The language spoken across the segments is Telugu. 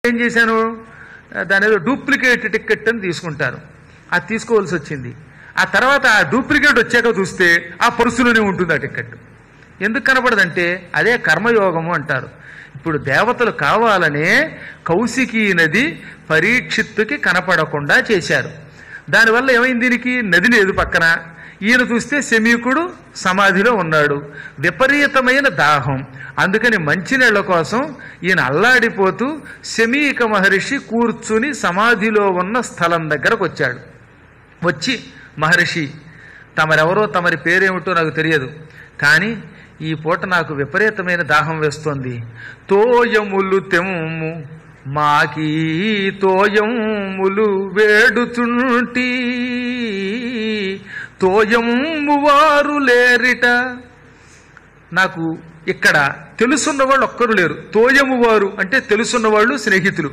ఏం చేశాను, దాని ఏదో డూప్లికేట్ టికెట్ అని తీసుకుంటారు, అది తీసుకోవాల్సి వచ్చింది. ఆ తర్వాత ఆ డూప్లికేట్ వచ్చాక చూస్తే ఆ పర్సులోనే ఉంటుంది ఆ టికెట్. ఎందుకు కనపడదంటే అదే కర్మయోగము అంటారు. ఇప్పుడు దేవతలు కావాలనే కౌశికీ నది పరీక్షిత్తుకి కనపడకుండా చేశారు. దానివల్ల ఏమైంది, దీనికి నది లేదు పక్కన. ఈయన చూస్తే శమీకుడు సమాధిలో ఉన్నాడు, విపరీతమైన దాహం. అందుకని మంచినీళ్ల కోసం ఈయన అల్లాడిపోతూ శమీక మహర్షి కూర్చుని సమాధిలో ఉన్న స్థలం దగ్గరకు వచ్చాడు. వచ్చి, మహర్షి తమరెవరో తమరి పేరేమిటో నాకు తెలియదు, కానీ ఈ పూట నాకు విపరీతమైన దాహం వేస్తోంది. తోయములు తెమ్ము మాకీ తోయములు వేడుచుంటి తోయము వారు లేరిట. నాకు ఇక్కడ తెలుసున్న వాళ్ళు ఒక్కరు లేరు. తోయము వారు అంటే తెలుసున్న వాళ్ళు స్నేహితులు.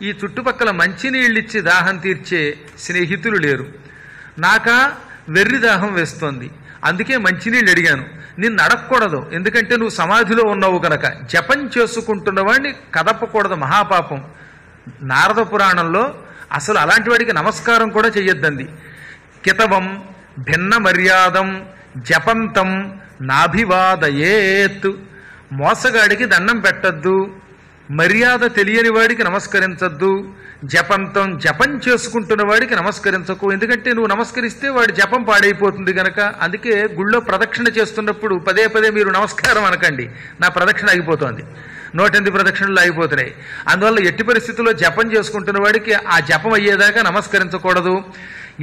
ఈ చుట్టుపక్కల మంచినీళ్ళిచ్చి దాహం తీర్చే స్నేహితులు లేరు. నాకా వెర్రి దాహం వేస్తోంది, అందుకే మంచినీళ్ళు అడిగాను. నిన్ను అడగకూడదు, ఎందుకంటే నువ్వు సమాధిలో ఉన్నావు కనుక. జపం చేసుకుంటున్న వాడిని కదపకూడదు, మహాపాపం. నారద పురాణంలో అసలు అలాంటి వాడికి నమస్కారం కూడా చెయ్యొద్దంది. కితవం భిన్న మర్యాదం జపంతం నాభివాదయేత్. మోసగాడికి దండం పెట్టద్దు, మర్యాద తెలియని వాడికి నమస్కరించద్దు, జపంతం జపం చేసుకుంటున్న వాడికి నమస్కరించకు. ఎందుకంటే నువ్వు నమస్కరిస్తే వాడి జపం పాడైపోతుంది కనుక. అందుకే గుళ్ళో ప్రదక్షిణ చేస్తున్నప్పుడు పదే పదే మీరు నమస్కారం అనకండి, నా ప్రదక్షిణ ఆగిపోతోంది, 108 ప్రదక్షిణలు ఆగిపోతున్నాయి. అందువల్ల ఎట్టి పరిస్థితుల్లో జపం చేసుకుంటున్న వాడికి ఆ జపం అయ్యేదాకా నమస్కరించకూడదు.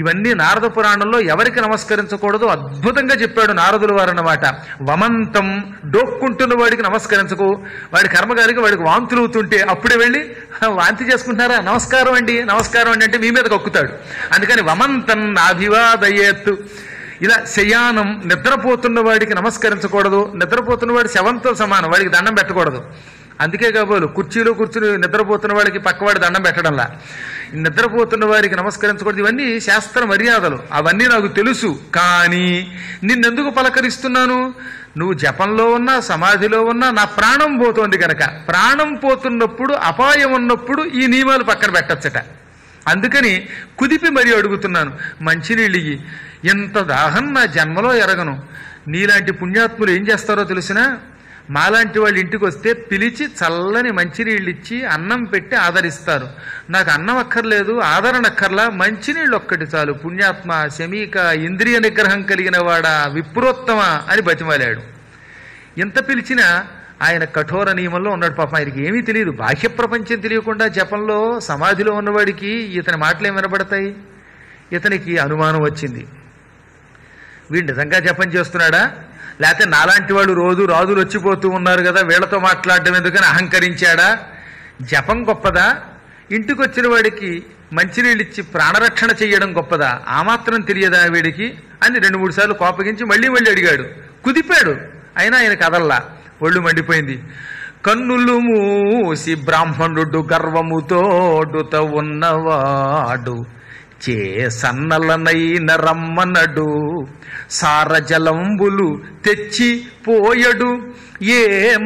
ఇవన్నీ నారద పురాణంలో ఎవరికి నమస్కరించకూడదు అద్భుతంగా చెప్పాడు నారదుల వారు అన్నమాట. వమంతం డోక్కుంటున్న వాడికి నమస్కరించకు. వాడి కర్మగారికి వాడికి వాంతులు అవుతుంటే అప్పుడే వెళ్ళి వాంతి చేసుకుంటున్నారా, నమస్కారం అండి నమస్కారం అండి అంటే మీ మీద కక్కుతాడు. అందుకని వమంతం నాభివాదయేత్. ఇలా శయానం నిద్రపోతున్న వాడికి నమస్కరించకూడదు. నిద్రపోతున్న వాడి శవంతో సమానం, వాడికి దండం పెట్టకూడదు. అందుకే కాబోలు కుర్చీలో కూర్చుని నిద్రపోతున్న వాడికి పక్కవాడి దండం పెట్టడంలా. నిద్రపోతున్న వారికి నమస్కరించకూడదు. ఇవన్నీ శాస్త్ర మర్యాదలు, అవన్నీ నాకు తెలుసు. కానీ నిన్నెందుకు పలకరిస్తున్నాను, నువ్వు జపంలో ఉన్నా సమాధిలో ఉన్నా నా ప్రాణం పోతోంది కనుక. ప్రాణం పోతున్నప్పుడు అపాయం ఉన్నప్పుడు ఈ నియమాలు పక్కన పెట్టచ్చట. అందుకని కుదిపి మరీ అడుగుతున్నాను, మంచినీళ్ళు ఇయ్యి. ఎంత దాహం నా జన్మలో ఎరగను. నీలాంటి పుణ్యాత్ములు ఏం చేస్తారో తెలిసినా, మాలాంటి వాళ్ళు ఇంటికి వస్తే పిలిచి చల్లని మంచినీళ్ళు ఇచ్చి అన్నం పెట్టి ఆదరిస్తారు. నాకు అన్నం అక్కర్లేదు, ఆదరణ అక్కర్లా, మంచినీళ్ళు ఒక్కటి చాలు. పుణ్యాత్మ శమీక ఇంద్రియ నిగ్రహం కలిగిన వాడా విప్రోత్తమ అని బతిమాలాడు. ఎంత పిలిచినా ఆయన కఠోర నియమంలో ఉన్నాడు. పాపం ఆయనకి ఏమీ తెలియదు, బాహ్య ప్రపంచం తెలియకుండా జపంలో సమాధిలో ఉన్నవాడికి ఇతని మాటలు ఏమి వినబడతాయి. ఇతనికి అనుమానం వచ్చింది, వీడు నిజంగా జపం చేస్తున్నాడా, లేకపోతే నాలాంటి వాళ్ళు రోజు రాజులు వచ్చిపోతూ ఉన్నారు కదా వీళ్లతో మాట్లాడడం ఎందుకని అహంకరించాడా, జపం గొప్పదా, ఇంటికి వచ్చిన వాడికి మంచినీళ్ళు ఇచ్చి ప్రాణరక్షణ చెయ్యడం గొప్పదా, ఆ మాత్రం తెలియదా వీడికి అని 2-3 సార్లు కోపగించి మళ్ళీ అడిగాడు. కుదిపాడు, అయినా ఆయన కదల్లా. ఒళ్ళు మండిపోయింది. కన్నులు మూసి బ్రాహ్మణుడు గర్వముతోడుత ఉన్నవాడు చే సన్నలనైన రమ్మనడు, సారజలంబులు తెచ్చి పోయడు, ఏ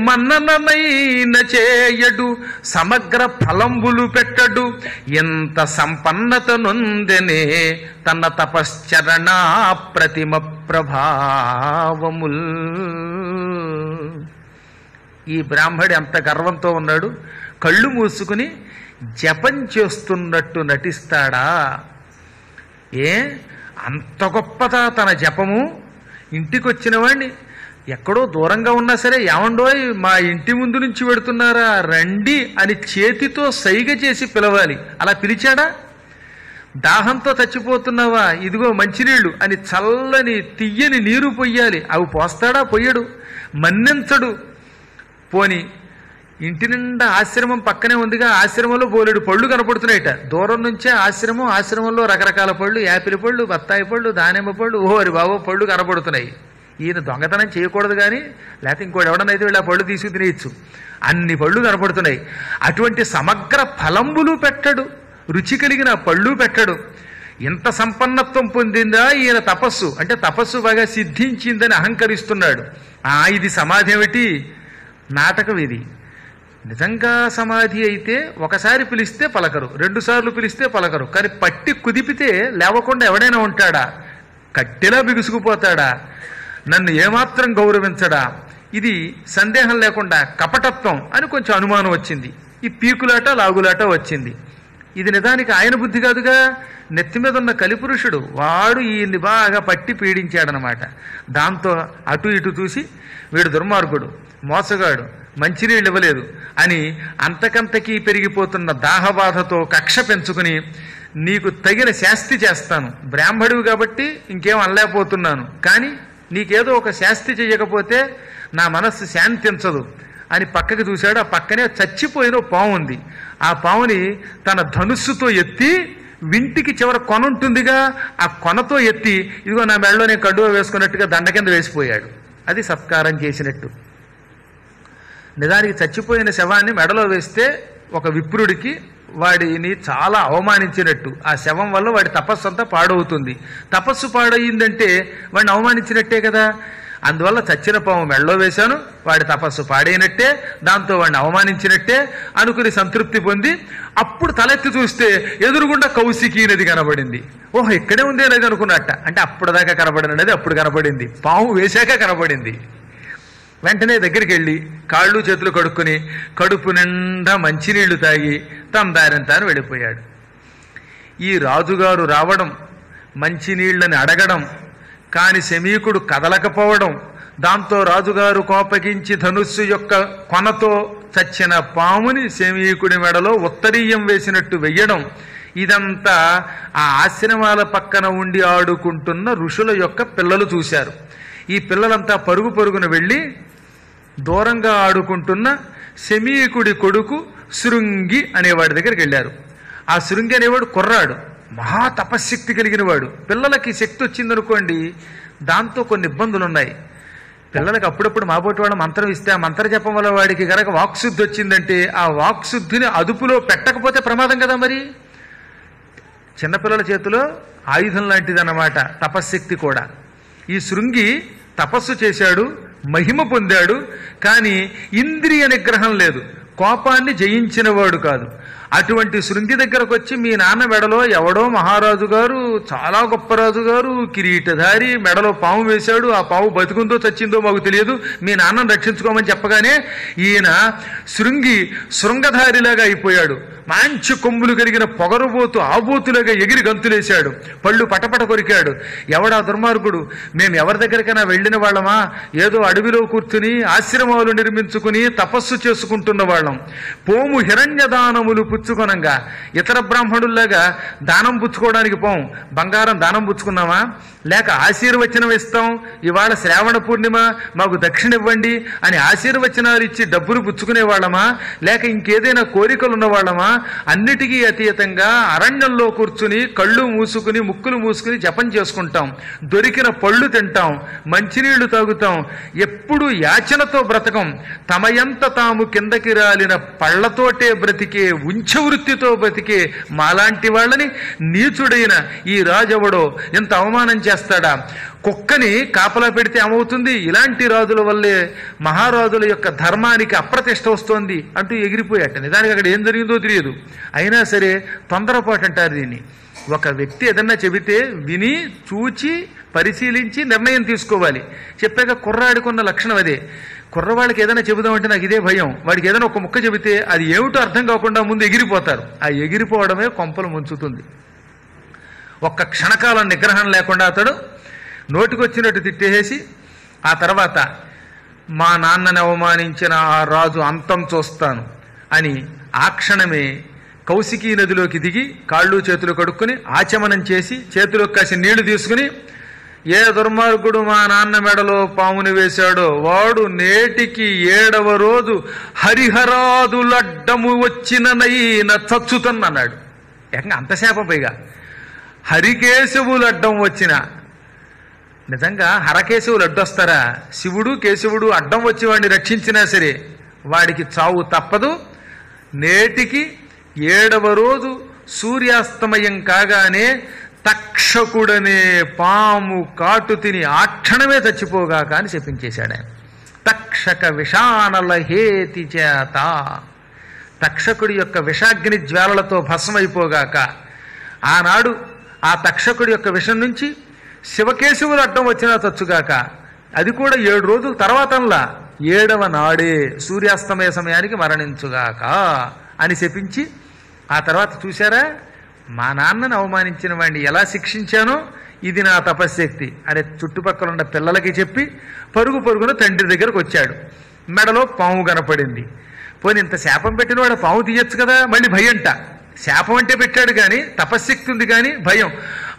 మన్నననైన చేయడు, సమగ్ర ఫలంబులు పెట్టడు, ఎంత సంపన్నత నొందెనే తన తపశ్చరణ ప్రతిమ ప్రభావముల్. ఈ బ్రాహ్మడి అంత గర్వంతో ఉన్నాడు, కళ్ళు మూసుకుని జపం చేస్తున్నట్టు నటిస్తాడా? అంత గొప్పదా తన జపము? ఇంటికి వచ్చిన వాడిని ఎక్కడో దూరంగా ఉన్నా సరే, ఏమండోయ్ మా ఇంటి ముందు నుంచి వెడుతున్నారా రండి అని చేతితో సైగ చేసి పిలవాలి. అలా పిలిచాడా? దాహంతో చచ్చిపోతున్నావా, ఇదిగో మంచినీళ్లు అని చల్లని తియ్యని నీరు పొయ్యాలి, అవి పోస్తాడా? పొయ్యడు, మన్నించడు. పోని ఇంటి నిండా ఆశ్రమం పక్కనే ఉందిగా, ఆశ్రమంలో బోలెడు పళ్ళు కనపడుతున్నాయిట. దూరం నుంచే ఆశ్రమంలో రకరకాల పళ్ళు, యాపిల్ పళ్ళు, బత్తాయి పళ్ళు, దానిమ్మ పళ్ళు, ఓరి బాబో పళ్ళు కనపడుతున్నాయి. ఈయన దొంగతనం చేయకూడదు కానీ, లేకపోతే ఇంకోటి ఎవడనైతే వీళ్ళు ఆ పళ్ళు తీసుకు తినేయచ్చు. అన్ని పళ్ళు కనపడుతున్నాయి. అటువంటి సమగ్ర ఫలంబులు పెట్టడు, రుచి కలిగిన పళ్ళు పెట్టడు. ఇంత సంపన్నత్వం పొందిందా ఈయన తపస్సు అంటే, తపస్సు బాగా సిద్ధించిందని అహంకరిస్తున్నాడు. ఇది సమాధి ఏమిటి, నాటకం ఇది. నిజంగా సమాధి అయితే ఒకసారి పిలిస్తే పలకరు, 2 సార్లు పిలిస్తే పలకరు. కానీ పట్టి కుదిపితే లేవకుండా ఎవడైనా ఉంటాడా? కట్టెలా బిగుసుకుపోతాడా? నన్ను ఏమాత్రం గౌరవించడా? ఇది సందేహం లేకుండా కపటత్వం అని కొంచెం అనుమానం వచ్చింది. ఈ పీకులాట లాగులాట వచ్చింది. ఇది నిజానికి ఆయన బుద్ధి కాదుగా, నెత్తి మీద ఉన్న కలిపురుషుడు వాడు ఈయన్ని బాగా పట్టి పీడించాడనమాట. దాంతో అటు ఇటు చూసి వీడు దుర్మార్గుడు, మోసగాడు, మంచినీళ్ళు ఇవ్వలేదు అని అంతకంతకీ పెరిగిపోతున్న దాహబాధతో కక్ష పెంచుకుని, నీకు తగిన శాస్తి చేస్తాను, బ్రాహ్మడివి కాబట్టి ఇంకేం అనలేకపోతున్నాను, కానీ నీకేదో ఒక శాస్తి చెయ్యకపోతే నా మనస్సు శాంతించదు అని పక్కకి చూశాడు. ఆ పక్కనే చచ్చిపోయిన పాము ఉంది. ఆ పాముని తన ధనుస్సుతో ఎత్తి, వింటికి చివర కొన ఉంటుందిగా, ఆ కొనతో ఎత్తి ఇదిగో నా మెడలోనే కడువ వేసుకున్నట్టుగా దండ కింద వేసిపోయాడు. అది సత్కారం చేసినట్టు. నిజానికి చచ్చిపోయిన శవాన్ని మెడలో వేస్తే ఒక విప్రుడికి వాడిని చాలా అవమానించినట్టు. ఆ శవం వల్ల వాడి తపస్సు అంతా పాడవుతుంది. తపస్సు పాడయిందంటే వాడిని అవమానించినట్టే కదా. అందువల్ల చచ్చిన పాము మెడలో వేశాను, వాడి తపస్సు పాడైనట్టే, దాంతో వాడిని అవమానించినట్టే అనుకుని సంతృప్తి పొంది అప్పుడు తలెత్తి చూస్తే ఎదురుగుండా కౌశికీ నది కనబడింది. ఓహో, ఇక్కడే ఉంది అనేది అనుకున్నట్ట. అంటే అప్పటిదాకా కనబడినది అప్పుడు కనబడింది, పాము వేశాక కనబడింది. వెంటనే దగ్గరికి వెళ్ళి కాళ్ళు చేతులు కడుక్కుని కడుపు నిండా మంచినీళ్లు తాగి తమ దారిని తాను వెళ్ళిపోయాడు. ఈ రాజుగారు రావడం, మంచినీళ్లని అడగడం, కాని శమీకుడు కదలకపోవడం, దాంతో రాజుగారు కోపగించి ధనుస్సు యొక్క కొనతో చచ్చిన పాముని శమీకుడి మెడలో ఉత్తరీయం వేసినట్టు వెయ్యడం, ఇదంతా ఆ ఆశ్రమాల పక్కన ఉండి ఆడుకుంటున్న ఋషుల యొక్క పిల్లలు చూశారు. ఈ పిల్లలంతా పరుగు పరుగున వెళ్ళి దూరంగా ఆడుకుంటున్న శమీకుడి కొడుకు శృంగి అనేవాడి దగ్గరికి వెళ్ళారు. ఆ శృంగి అనేవాడు కుర్రాడు, మహా తపశ్శక్తి కలిగిన వాడు. పిల్లలకి శక్తి వచ్చిందనుకోండి, దాంతో కొన్ని ఇబ్బందులు ఉన్నాయి. పిల్లలకి అప్పుడప్పుడు మాబోటి వాడు మంత్రం ఇస్తే ఆ మంత్ర జపం వల్ల వాడికి గనక వాక్శుద్ధి వచ్చిందంటే ఆ వాక్శుద్ధిని అదుపులో పెట్టకపోతే ప్రమాదం కదా. మరి చిన్నపిల్లల చేతిలో ఆయుధం లాంటిది అన్నమాట తపశ్శక్తి కూడా. ఈ శృంగి తపస్సు చేశాడు, మహిమ పొందాడు, కానీ ఇంద్రియ నిగ్రహం లేదు, కోపాన్ని జయించినవాడు కాదు. అటువంటి శృంగి దగ్గరకు వచ్చి, మీ నాన్న మెడలో ఎవడో మహారాజు గారు, చాలా గొప్ప రాజు గారు, కిరీటధారి, మెడలో పాము వేశాడు, ఆ పాము బతుకుందో చచ్చిందో మాకు తెలియదు, మీ నాన్నను రక్షించుకోమని చెప్పగానే ఈయన శృంగి శృంగధారిలాగా అయిపోయాడు. మంచి కొమ్ములు కలిగిన పొగరుబోతు ఆబోతులాగా ఎగిరి గంతులేశాడు, పళ్ళు పటపట కొరికాడు. ఎవడా దుర్మార్గుడు, మేము ఎవరి దగ్గరికైనా వెళ్ళిన వాళ్ళమా? ఏదో అడవిలో కూర్చుని ఆశ్రమాలు నిర్మించుకుని తపస్సు చేసుకుంటున్న వాళ్ళం. పోము హిరణ్య దానములు పుచ్చుకొనంగా, ఇతర బ్రాహ్మణుల్లాగా దానం పుచ్చుకోవడానికి పోం. బంగారం దానం పుచ్చుకున్నామా? లేక ఆశీర్వచనం ఇస్తాం, ఇవాళ శ్రావణ పూర్ణిమ మాకు దక్షిణ ఇవ్వండి అని ఆశీర్వచనాలు ఇచ్చి డబ్బులు పుచ్చుకునే వాళ్ళమా? లేక ఇంకేదైనా కోరికలు ఉన్నవాళ్ళమా? అన్నిటికీ అతీతంగా అరణ్యంలో కూర్చుని కళ్ళు మూసుకుని ముక్కులు మూసుకుని జపం చేసుకుంటాం, దొరికిన పళ్ళు తింటాం, మంచినీళ్లు తాగుతాం, ఎప్పుడు యాచనతో బ్రతకం, తమయంత తాము కిందకి రాలిన పళ్లతోటే బ్రతికే ఉంచవృత్తితో బ్రతికే మాలాంటి వాళ్ళని నీచుడైన ఈ రాజెవడో ఎంత అవమానం చేస్తాడా? కుక్కని కాపలా పెడితే ఏమవుతుంది? ఇలాంటి రాజుల వల్లే మహారాజుల యొక్క ధర్మానికి అప్రతిష్ట వస్తోంది అంటూ ఎగిరిపోయాట. నిజానికి అక్కడ ఏం జరిగిందో తెలియదు. అయినా సరే తొందరపాటు అంటారు దీన్ని. ఒక వ్యక్తి ఏదన్నా చెబితే విని చూచి పరిశీలించి నిర్ణయం తీసుకోవాలి. చెప్పాక కుర్రాడికున్న లక్షణం అదే. కుర్రవాళ్ళకి ఏదైనా చెబుదామంటే నాకు ఇదే భయం. వాడికి ఏదైనా ఒక ముక్క చెబితే అది ఏమిటో అర్థం కాకుండా ముందు ఎగిరిపోతారు. ఆ ఎగిరిపోవడమే కొంపలు ముంచుతుంది. ఒక్క క్షణకాలం నిగ్రహం లేకుండా అతడు నోటికొచ్చినట్టు తిట్టేసి, ఆ తర్వాత మా నాన్నని అవమానించిన ఆ రాజు అంతం చూస్తాను అని ఆ క్షణమే కౌశికీ నదిలోకి దిగి కాళ్ళు చేతులు కడుక్కుని ఆచమనం చేసి చేతిలోకి కాసి నీళ్లు తీసుకుని, ఏ దుర్మార్గుడు మా నాన్న మెడలో పాముని వేశాడో వాడు నేటికి 7వ రోజు హరిహరాదులడ్డము వచ్చిననైన చచ్చుతన్నన్నాడు. ఏకంగా అంత శాపం. పైగా హరికేశవులు అడ్డం వచ్చిన, నిజంగా హరకేశవులు అడ్డొస్తారా? శివుడు కేశవుడు అడ్డం వచ్చి వాడిని రక్షించినా సరే వాడికి చావు తప్పదు. నేటికి 7వ రోజు సూర్యాస్తమయం కాగానే తక్షకుడనే పాము కాటు తిని ఆ క్షణమే చచ్చిపోగాక అని చెప్పించేశాడు ఆయన. తక్షక విషానల హేతి చేత తక్షకుడి యొక్క విషాగ్ని జ్వాలలతో భస్మైపోగాక. ఆనాడు ఆ తక్షకుడి యొక్క విషం నుంచి శివకేశవులు అడ్డం వచ్చినా చచ్చుగాక. అది కూడా 7 రోజుల తర్వాతల్లా 7వ నాడే సూర్యాస్తమయ సమయానికి మరణించుగాక అని శపించి, ఆ తర్వాత చూశారా మా నాన్నని అవమానించిన వాడిని ఎలా శిక్షించానో ఇది నా తపశ్శక్తి అని చుట్టుపక్కల ఉన్న పిల్లలకి చెప్పి పరుగున తండ్రి దగ్గరకు వచ్చాడు. మెడలో పాము కనపడింది. పోనీ ఇంత శాపం పెట్టినవాడు పాము తీయచ్చు కదా, మళ్ళీ భయంట. శాపం అంటే పెట్టాడు కానీ తపశ్శక్తి ఉంది కానీ భయం.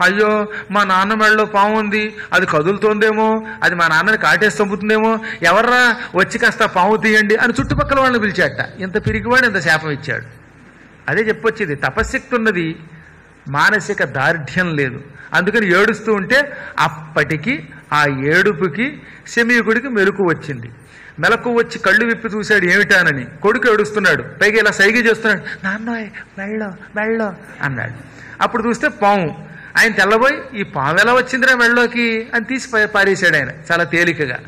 అయ్యో మా నాన్న మెడలో పాము ఉంది, అది కదులుతోందేమో, అది మా నాన్నని కాటేసి చంపుతుందేమో, ఎవర్రా వచ్చి కాస్త పాము తీయండి అని చుట్టుపక్కల వాళ్ళని పిలిచాట. ఇంత పిరిగివాడు ఇంత శాపం ఇచ్చాడు. అదే చెప్పొచ్చేది, తపశ్శక్తి ఉన్నది, మానసిక దార్ఢ్యం లేదు. అందుకని ఏడుస్తూ ఉంటే అప్పటికి ఆ ఏడుపుకి శమీకుడికి మెలకు వచ్చింది. మెలకు వచ్చి కళ్ళు విప్పి చూశాడు ఏమిటానని. కొడుకు ఏడుస్తున్నాడు, పైగా ఇలా సైగ చేస్తున్నాడు, నాన్నోయ్ మెళ్ళో అన్నాడు. అప్పుడు చూస్తే పాము. ఆయన తెల్లబోయి ఈ పాము ఎలా వచ్చిందిరా మెళ్ళలోకి అని తీసి పారేశాడు ఆయన చాలా తేలికగా.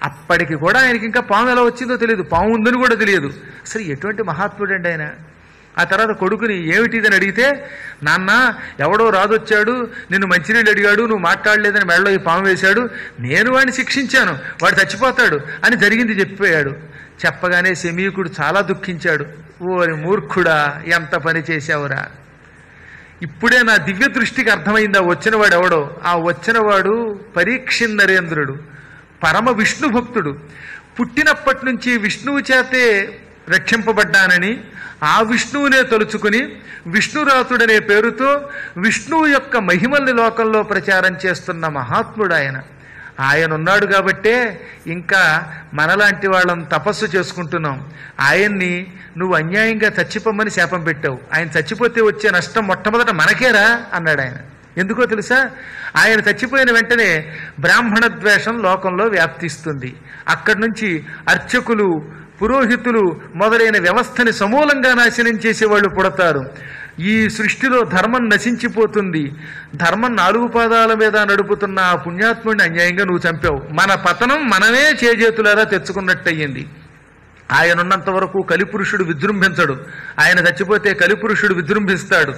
అప్పటికి కూడా ఆయనకి ఇంకా పాము ఎలా వచ్చిందో తెలియదు, పాము ఉందని కూడా తెలియదు. అసలు ఎటువంటి మహాత్ముడండి ఆయన. ఆ తర్వాత కొడుకుని ఏమిటిదని అడిగితే, నాన్న ఎవడో రాజొచ్చాడు, నిన్ను మంచినీళ్ళు అడిగాడు, నువ్వు మాట్లాడలేదని మెడలో ఈ పాము వేశాడు, నేను వాడిని శిక్షించాను, వాడు చచ్చిపోతాడు అని జరిగింది చెప్పాడు. చెప్పగానే శమీకుడు చాలా దుఃఖించాడు. ఓరి మూర్ఖుడా, ఎంత పని చేశావురా. ఇప్పుడే నా దివ్య దృష్టికి అర్థమైందా వచ్చినవాడు ఎవడో. ఆ వచ్చినవాడు పరీక్షిన్ నరేంద్రుడు, పరమ విష్ణు భక్తుడు. పుట్టినప్పటి నుంచి విష్ణువు చేతే రక్షింపబడ్డానని ఆ విష్ణువునే తలుచుకుని విష్ణురాతుడనే పేరుతో విష్ణువు యొక్క మహిమల్ని లోకంలో ప్రచారం చేస్తున్న మహాత్ముడు ఆయన. ఆయన ఉన్నాడు కాబట్టే ఇంకా మనలాంటి వాళ్ళం తపస్సు చేసుకుంటున్నాం. ఆయన్ని నువ్వు అన్యాయంగా చచ్చిపోమని శాపం పెట్టావు. ఆయన చచ్చిపోతే వచ్చే నష్టం మొట్టమొదట మనకేరా అన్నాడు ఆయన. ఎందుకో తెలుసా, ఆయన చచ్చిపోయిన వెంటనే బ్రాహ్మణ ద్వేషం లోకంలో వ్యాప్తిస్తుంది. అక్కడి నుంచి అర్చకులు, పురోహితులు మొదలైన వ్యవస్థని సమూలంగా నాశనం చేసేవాళ్ళు పుడతారు. ఈ సృష్టిలో ధర్మం నశించిపోతుంది. ధర్మం 4 పాదాల మీద నడుపుతున్న ఆ పుణ్యాత్ముడిని అన్యాయంగా నువ్వు చంపావు. మన పతనం మనమే చేజేతులారా తెచ్చుకున్నట్టయింది. ఆయన ఉన్నంత వరకు కలిపురుషుడు విజృంభించడు. ఆయన చచ్చిపోతే కలిపురుషుడు విజృంభిస్తాడు.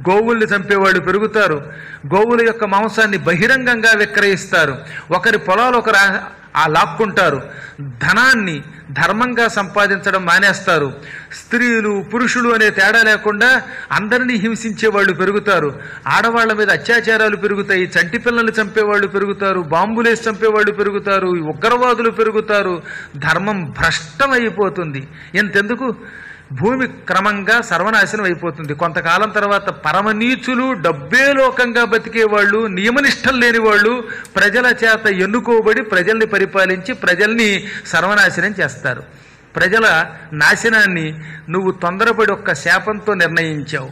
గోవుల్ని చంపేవాళ్ళు పెరుగుతారు. గోవుల యొక్క మాంసాన్ని బహిరంగంగా విక్రయిస్తారు. ఒకరి పొలాలు ఒకరు లాక్కుంటారు. ధనాన్ని ధర్మంగా సంపాదించడం మానేస్తారు. స్త్రీలు పురుషులు అనే తేడా లేకుండా అందరినీ హింసించే వాళ్ళు పెరుగుతారు. ఆడవాళ్ల మీద అత్యాచారాలు పెరుగుతాయి. చంటి పిల్లల్ని చంపేవాళ్ళు పెరుగుతారు. బాంబులేసి చంపేవాళ్ళు పెరుగుతారు. ఉగ్రవాదులు పెరుగుతారు. ధర్మం భ్రష్టమైపోతుంది. ఎంతెందుకు, భూమి క్రమంగా సర్వనాశనం అయిపోతుంది. కొంతకాలం తర్వాత పరమనీచులు, డబ్బే లోకంగా బతికేవాళ్ళు, నియమనిష్టం లేని వాళ్ళు ప్రజల చేత ఎన్నుకోబడి ప్రజల్ని పరిపాలించి ప్రజల్ని సర్వనాశనం చేస్తారు. ప్రజల నాశనాన్ని నువ్వు తొందరపడి ఒక్క శాపంతో నిర్ణయించావు.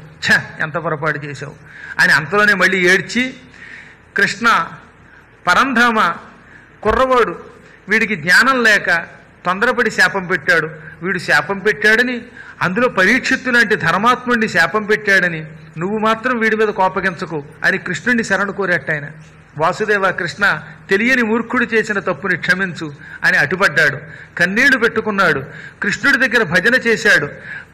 ఎంత పొరపాటు చేశావు అని అంతలోనే మళ్ళీ ఏడ్చి, కృష్ణ పరంధామ కుర్రవాడు, వీడికి జ్ఞానం లేక తొందరపడి శాపం పెట్టాడు, వీడు శాపం పెట్టాడని, అందులో పరీక్షిత్తు లాంటి ధర్మాత్ముడిని శాపం పెట్టాడని నువ్వు మాత్రం వీడి మీద కోపగించకు అని కృష్ణుడిని శరణు కోరేట ఆయన. వాసుదేవ, కృష్ణ తెలియని మూర్ఖుడు చేసిన తప్పుని క్షమించు అని అటుపడ్డాడు. కన్నీళ్లు పెట్టుకున్నాడు. కృష్ణుడి దగ్గర భజన చేశాడు.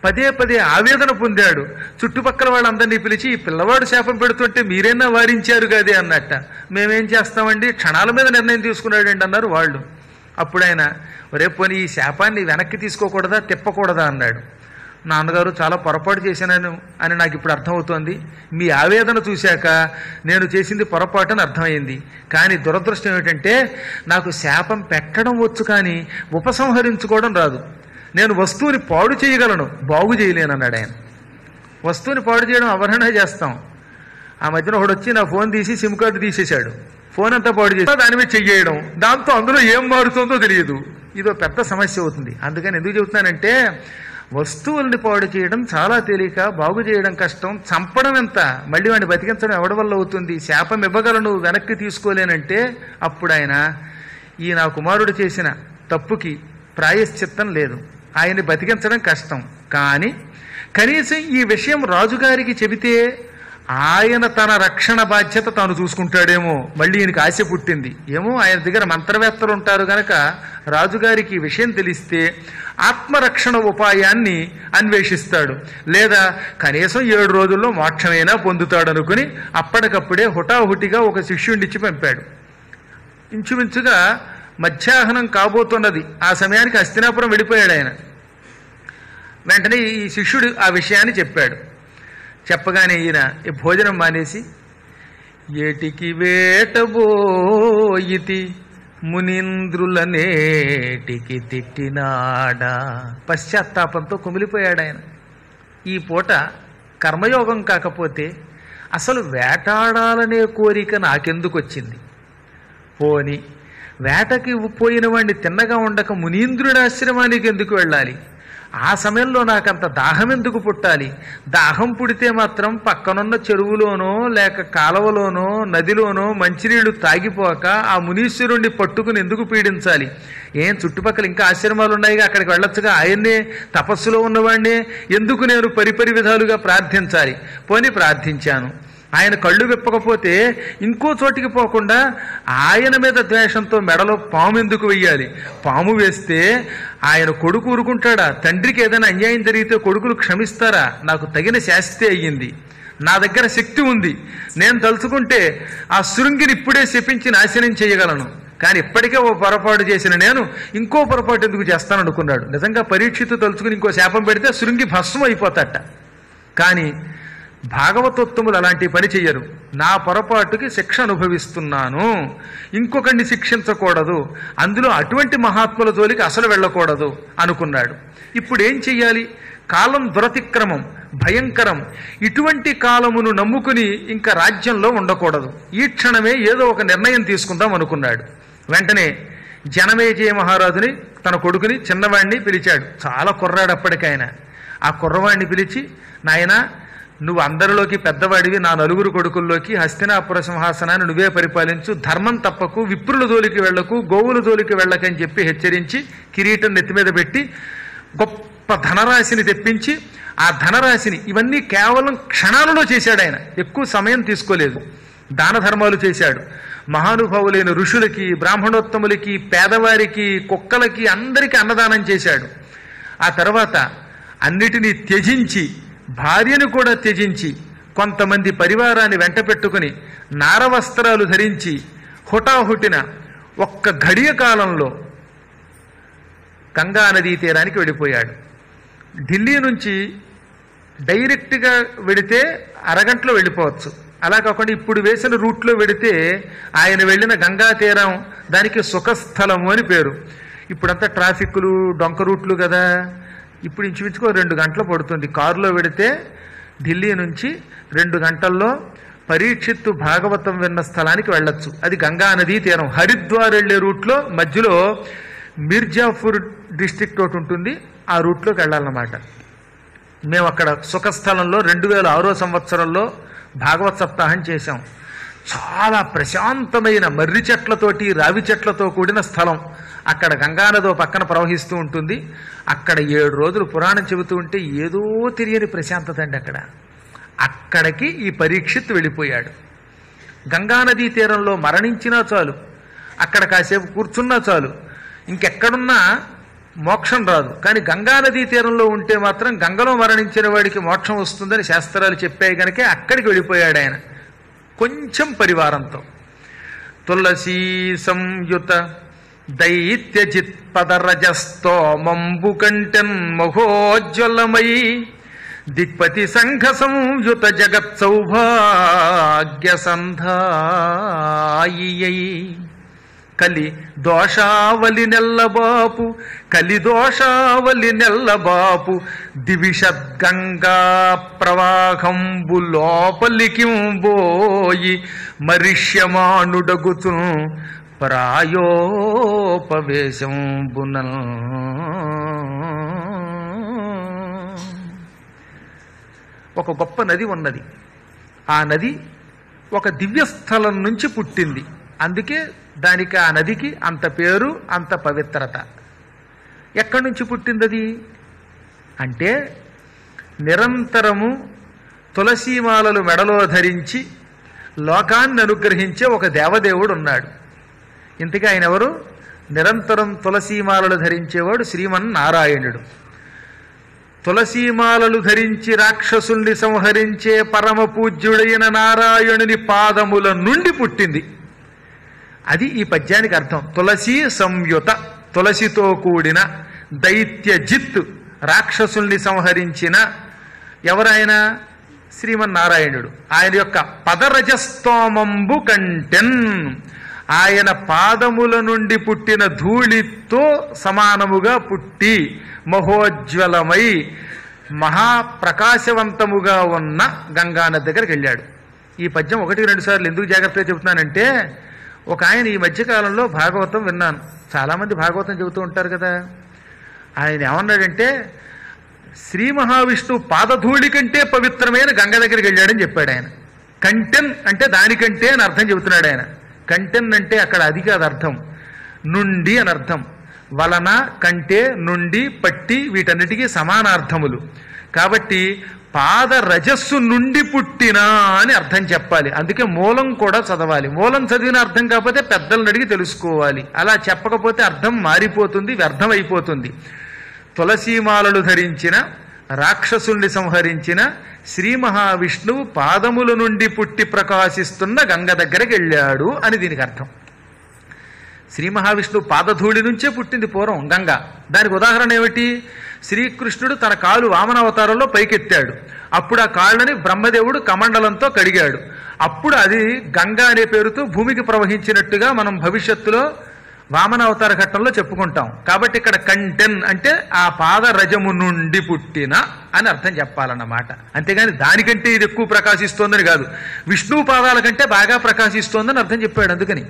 పదే పదే ఆవేదన పొందాడు. చుట్టుపక్కల వాళ్ళందరినీ పిలిచి, ఈ పిల్లవాడు శాపం పెడుతుంటే మీరైనా వారించారు కాదే అన్నట్ట. మేమేం చేస్తామండి, క్షణాల మీద నిర్ణయం తీసుకున్నాడండి అన్నారు వాళ్ళు. అప్పుడు ఆయన, ఒరే పోనీ ఈ శాపాన్ని వెనక్కి తీసుకోకూడదా, తిప్పకూడదా అన్నాడు. నాన్నగారు చాలా పొరపాటు చేశాను అని నాకు ఇప్పుడు అర్థమవుతోంది. మీ ఆవేదన చూశాక నేను చేసింది పొరపాటు అని అర్థమైంది. కానీ దురదృష్టం ఏమిటంటే నాకు శాపం పెట్టడం వచ్చు కానీ ఉపసంహరించుకోవడం రాదు. నేను వస్తువుని పాడు చేయగలను, బాగు చేయలేను అన్నాడు ఆయన. వస్తువుని పాడు చేయడం ఎవరైనా చేస్తాం. ఆ మధ్యన ఒకడు వచ్చి నా ఫోన్ తీసి సిమ్ కార్డు తీసేశాడు. ఫోన్ అంతా పాడు చేసి దాని మీద చెయ్యడం, దాంతో అందులో ఏం మారుతుందో తెలియదు. ఇదో పెద్ద సమస్య అవుతుంది. అందుకని ఎందుకు చెబుతున్నానంటే, వస్తువుల్ని పాడు చేయడం చాలా తేలిక, బాగు చేయడం కష్టం. చంపడం ఎంత, మళ్ళీ వాడిని బతికించడం ఎవడి వల్ల అవుతుంది. శాపం ఇవ్వగలను, వెనక్కి తీసుకోలేనంటే అప్పుడు ఆయన, ఈ నా కుమారుడు చేసిన తప్పుకి ప్రాయశ్చిత్తం లేదు, ఆయన్ని బతికించడం కష్టం, కానీ కనీసం ఈ విషయం రాజుగారికి చెబితే ఆయన తన రక్షణ బాధ్యత తాను చూసుకుంటాడేమో. మళ్ళీ ఈయనకి ఆశ పుట్టింది. ఏమో ఆయన దగ్గర మంత్రవేత్తలు ఉంటారు గనక రాజుగారికి ఈ విషయం తెలిస్తే ఆత్మరక్షణ ఉపాయాన్ని అన్వేషిస్తాడు, లేదా కనీసం 7 రోజుల్లో మోక్షమైనా పొందుతాడు అనుకుని అప్పటికప్పుడే హుటాహుటిగా ఒక శిష్యుడిచ్చి పంపాడు. ఇంచుమించుగా మధ్యాహ్నం కాబోతున్నది. ఆ సమయానికి హస్తినాపురం వెళ్ళిపోయాడు ఆయన. వెంటనే ఈ శిష్యుడు ఆ విషయాన్ని చెప్పాడు. చెప్పగానే ఈయన ఈ భోజనం మానేసి, ఏటికి వేటబోయితి మునీంద్రుల నేటికి తిట్టినాడా, పశ్చాత్తాపంతో కుమిలిపోయాడు ఆయన. ఈ పూట కర్మయోగం కాకపోతే అసలు వేటాడాలనే కోరిక నాకెందుకు వచ్చింది? పోని వేటకి పోయిన వాడిని తిన్నగా ఉండక మునీంద్రుడి ఆశ్రమానికి ఎందుకు వెళ్ళాలి? ఆ సమయంలో నాకంత దాహం ఎందుకు పుట్టాలి? దాహం పుడితే మాత్రం పక్కనున్న చెరువులోనో లేక కాలువలోనో నదిలోనో మంచినీళ్లు తాగిపోక ఆ మునీశ్వరుణ్ణి పట్టుకుని ఎందుకు పీడించాలి? ఏం చుట్టుపక్కల ఇంకా ఆశ్రమాలు ఉన్నాయిగా, అక్కడికి వెళ్ళొచ్చుగా. ఆయన్నే తపస్సులో ఉన్నవాడినే ఎందుకు నేను పరిపరి విధాలుగా ప్రార్థించాలి? పోనీ ప్రార్థించాను. ఆయన కళ్ళు విప్పకపోతే ఇంకో చోటికి పోకుండా ఆయన మీద ద్వేషంతో మెడలో పాము ఎందుకు వెయ్యాలి? పాము వేస్తే ఆయన కొడుకు ఊరుకుంటాడా? తండ్రికి ఏదైనా అన్యాయం జరిగితే కొడుకులు క్షమిస్తారా? నాకు తగిన శాస్తి అయ్యింది. నా దగ్గర శక్తి ఉంది. నేను తలుచుకుంటే ఆ శృంగిని ఇప్పుడే శపించి నాశనం చేయగలను. కానీ ఇప్పటికే ఓ పొరపాటు చేసిన నేను ఇంకో పొరపాటు ఎందుకు చేస్తాననుకున్నాడు. నిజంగా పరీక్షిత్తు తలుచుకుని ఇంకో శాపం పెడితే శృంగి భస్మం అయిపోతాట. కానీ భాగవతోత్తములు అలాంటి పని చెయ్యరు. నా పొరపాటుకి శిక్ష అనుభవిస్తున్నాను, ఇంకొకరిని శిక్షించకూడదు, అందులో అటువంటి మహాత్ముల జోలికి అసలు వెళ్ళకూడదు అనుకున్నాడు. ఇప్పుడు ఏం చెయ్యాలి? కాలం దురతిక్రమం, భయంకరం. ఇటువంటి కాలమును నమ్ముకుని ఇంకా రాజ్యంలో ఉండకూడదు. ఈ క్షణమే ఏదో ఒక నిర్ణయం తీసుకుందాం అనుకున్నాడు. వెంటనే జనమేజయ మహారాజుని, తన కొడుకుని, చిన్నవాడిని పిలిచాడు. చాలా కుర్రాడు అప్పటికైనా. ఆ కుర్రవాడిని పిలిచి, నాయనా నువ్వు అందరిలోకి పెద్దవాడివి, నా 9 కొడుకుల్లోకి హస్తినాపుర సింహాసనాన్ని నువ్వే పరిపాలించు, ధర్మం తప్పకు, విప్రుల జోలికి వెళ్లకు, గోవుల జోలికి వెళ్ళకని చెప్పి హెచ్చరించి కిరీటం నెత్తి మీద పెట్టి గొప్ప ధనరాశిని తెప్పించి, ఆ ధనరాశిని ఇవన్నీ కేవలం క్షణాలలో చేశాడు ఆయన. ఎక్కువ సమయం తీసుకోలేదు. దాన ధర్మాలు చేశాడు. మహానుభావులైన ఋషులకి, బ్రాహ్మణోత్తములకి, పేదవారికి, కుక్కలకి అందరికీ అన్నదానం చేశాడు. ఆ తర్వాత అన్నిటినీ త్యజించి, భార్యను కూడా త్యజించి, కొంతమంది పరివారాన్ని వెంట పెట్టుకుని నారవస్త్రాలు ధరించి హుటాహుటిన ఒక్క ఘడియ కాలంలో గంగా నదీ తీరానికి వెళ్ళిపోయాడు. ఢిల్లీ నుంచి డైరెక్ట్గా వెడితే అరగంటలో వెళ్ళిపోవచ్చు. అలా కాకుండా ఇప్పుడు వేసిన రూట్లో వెడితే ఆయన వెళ్ళిన గంగా తీరం దానికి సుఖస్థలము అని పేరు. ఇప్పుడంతా ట్రాఫిక్లు, డొంక రూట్లు కదా. ఇప్పుడు ఇంచుమించుకో 2 గంటలు పడుతుంది. కారులో వెడితే ఢిల్లీ నుంచి 2 గంటల్లో పరీక్షిత్తు భాగవతం విన్న స్థలానికి వెళ్ళొచ్చు. అది గంగా నదీ తీరం. హరిద్వార్ వెళ్లే రూట్లో మధ్యలో మిర్జాపూర్ డిస్ట్రిక్ట్ ఒకటి ఉంటుంది, ఆ రూట్లోకి వెళ్ళాలన్నమాట. మేము అక్కడ సుఖస్థలంలో 2006 సంవత్సరంలో భాగవత్ సప్తాహం చేశాం. చాలా ప్రశాంతమైన మర్రి చెట్లతోటి, రావి చెట్లతో కూడిన స్థలం. అక్కడ గంగానదో పక్కన ప్రవహిస్తూ ఉంటుంది. అక్కడ 7 రోజులు పురాణం చెబుతూ ఉంటే ఏదో తెలియని ప్రశాంతత అండి అక్కడ. అక్కడికి ఈ పరీక్షిత్ వెళ్ళిపోయాడు. గంగానదీ తీరంలో మరణించినా చాలు, అక్కడ కాసేపు కూర్చున్నా చాలు, ఇంకెక్కడున్నా మోక్షం రాదు. కానీ గంగానదీ తీరంలో ఉంటే మాత్రం గంగలో మరణించిన వాడికి మోక్షం వస్తుందని శాస్త్రాలు చెప్పాయి కనుక అక్కడికి వెళ్ళిపోయాడు ఆయన కొంచెం పరివారంతో. తులసీ సంయుత దైత్యజిత్ పదరజస్తోమంబు కంటెన్ మహోజ్వలమై దిక్పతి సంఘ సంయుత జగత్ సౌభాగ్య సంధాయి కలి దోషావలి నెల్లబాపు, కలి దోషావలి నెల్లబాపు దివిషద్గంగా ప్రవాహంబు లోపలికింబోయి మరిష్యమానుడగుచు ప్రాయోపవేశంబునల్. ఒక గొప్ప నది ఉన్నది. ఆ నది ఒక దివ్యస్థలం నుంచి పుట్టింది. అందుకే దానికి, ఆ నదికి అంత పేరు, అంత పవిత్రత. ఎక్కడి నుంచి పుట్టింది అది అంటే, నిరంతరము తులసీమాలలు మెడలో ధరించి లోకాన్ని అనుగ్రహించే ఒక దేవదేవుడు ఉన్నాడు. ఇంతకీ ఆయన ఎవరు? నిరంతరం తులసీమాలలు ధరించేవాడు శ్రీమన్నారాయణుడు. తులసీమాలలు ధరించి రాక్షసుల్ని సంహరించే పరమ పూజ్యుడైన నారాయణుని పాదముల నుండి పుట్టింది. అది ఈ పద్యానికి అర్థం. తులసీ సంయుత, తులసితో కూడిన దైత్య జిత్, రాక్షసుల్ని సంహరించిన ఎవరైన శ్రీమన్నారాయణుడు. ఆయన యొక్క పదరజస్తోమంబు కంటెన్, ఆయన పాదముల నుండి పుట్టిన ధూళితో సమానముగా పుట్టి మహోజ్వలమై మహాప్రకాశవంతముగా ఉన్న గంగానది దగ్గరికి వెళ్ళాడు. ఈ పద్యం 1-2 సార్లు ఎందుకు జాగ్రత్తగా చెబుతున్నానంటే, ఒక ఆయన ఈ మధ్యకాలంలో భాగవతం విన్నాను. చాలామంది భాగవతం చెబుతూ ఉంటారు కదా. ఆయన ఏమన్నాడంటే, శ్రీ మహావిష్ణువు పాదధూళి కంటే పవిత్రమైన గంగ దగ్గరికి వెళ్ళాడని చెప్పాడు ఆయన. కంటెన్ అంటే దానికంటే అని అర్థం చెబుతున్నాడు ఆయన. కంటెన్ అంటే అక్కడ అది కాదు అర్థం, నుండి అని అర్థం. వలన, కంటే, నుండి, పట్టి వీటన్నిటికీ సమానార్థములు. కాబట్టి పాద రజస్సు నుండి పుట్టినా అని అర్థం చెప్పాలి. అందుకే మూలం కూడా చదవాలి. మూలం చదివిన అర్థం కాకపోతే పెద్దలను అడిగి తెలుసుకోవాలి. అలా చెప్పకపోతే అర్థం మారిపోతుంది, వ్యర్థమైపోతుంది. తులసీమాలలు ధరించిన, రాక్షసుల్ని సంహరించిన శ్రీ మహావిష్ణువు పాదముల నుండి పుట్టి ప్రకాశిస్తున్న గంగ దగ్గరికి వెళ్ళాడు అని దీనికి అర్థం. శ్రీ మహావిష్ణువు పాదధూళి నుంచే పుట్టింది పూర్వం గంగ. దానికి ఉదాహరణ ఏమిటి? శ్రీకృష్ణుడు తన కాలు వామనావతారంలో పైకెత్తాడు. అప్పుడు ఆ కాళ్ళని బ్రహ్మదేవుడు కమండలంతో కడిగాడు. అప్పుడు అది గంగ అనే పేరుతో భూమికి ప్రవహించినట్టుగా మనం భవిష్యత్తులో వామనావతార ఘట్టంలో చెప్పుకుంటాం. కాబట్టి ఇక్కడ కంటెన్ అంటే ఆ పాద రజము నుండి పుట్టిన అని అర్థం చెప్పాలన్నమాట. అంతేగాని దానికంటే ఇది ఎక్కువ ప్రకాశిస్తోందని కాదు, విష్ణువు పాదాల కంటే బాగా ప్రకాశిస్తోందని అర్థం చెప్పాడు. అందుకని